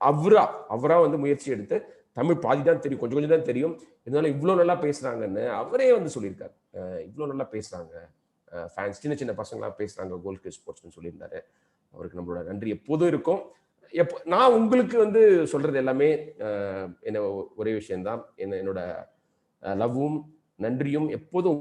S1: அவரா வந்து முயற்சி எடுத்து, தமிழ் பாதி தான் தெரியும், கொஞ்சம் கொஞ்சம் தான் தெரியும், இருந்தாலும் இவ்வளவு நல்லா பேசுறாங்கன்னு அவரே வந்து சொல்லியிருக்காரு. இவ்வளவு நல்லா பேசுறாங்க ஃபேன்ஸ், சின்ன பசங்களா பேசுறாங்க கோல் க்விஸ் ஸ்போர்ட்ஸ்னு சொல்லியிருந்தாரு. அவருக்கு நம்மளோட நன்றி எப்போதும் இருக்கும். நான் உங்களுக்கு வந்து சொல்றது எல்லாமே என்ன ஒரே விஷயம்தான், என்னோட லவ்வும் நன்றியும் எப்போதும்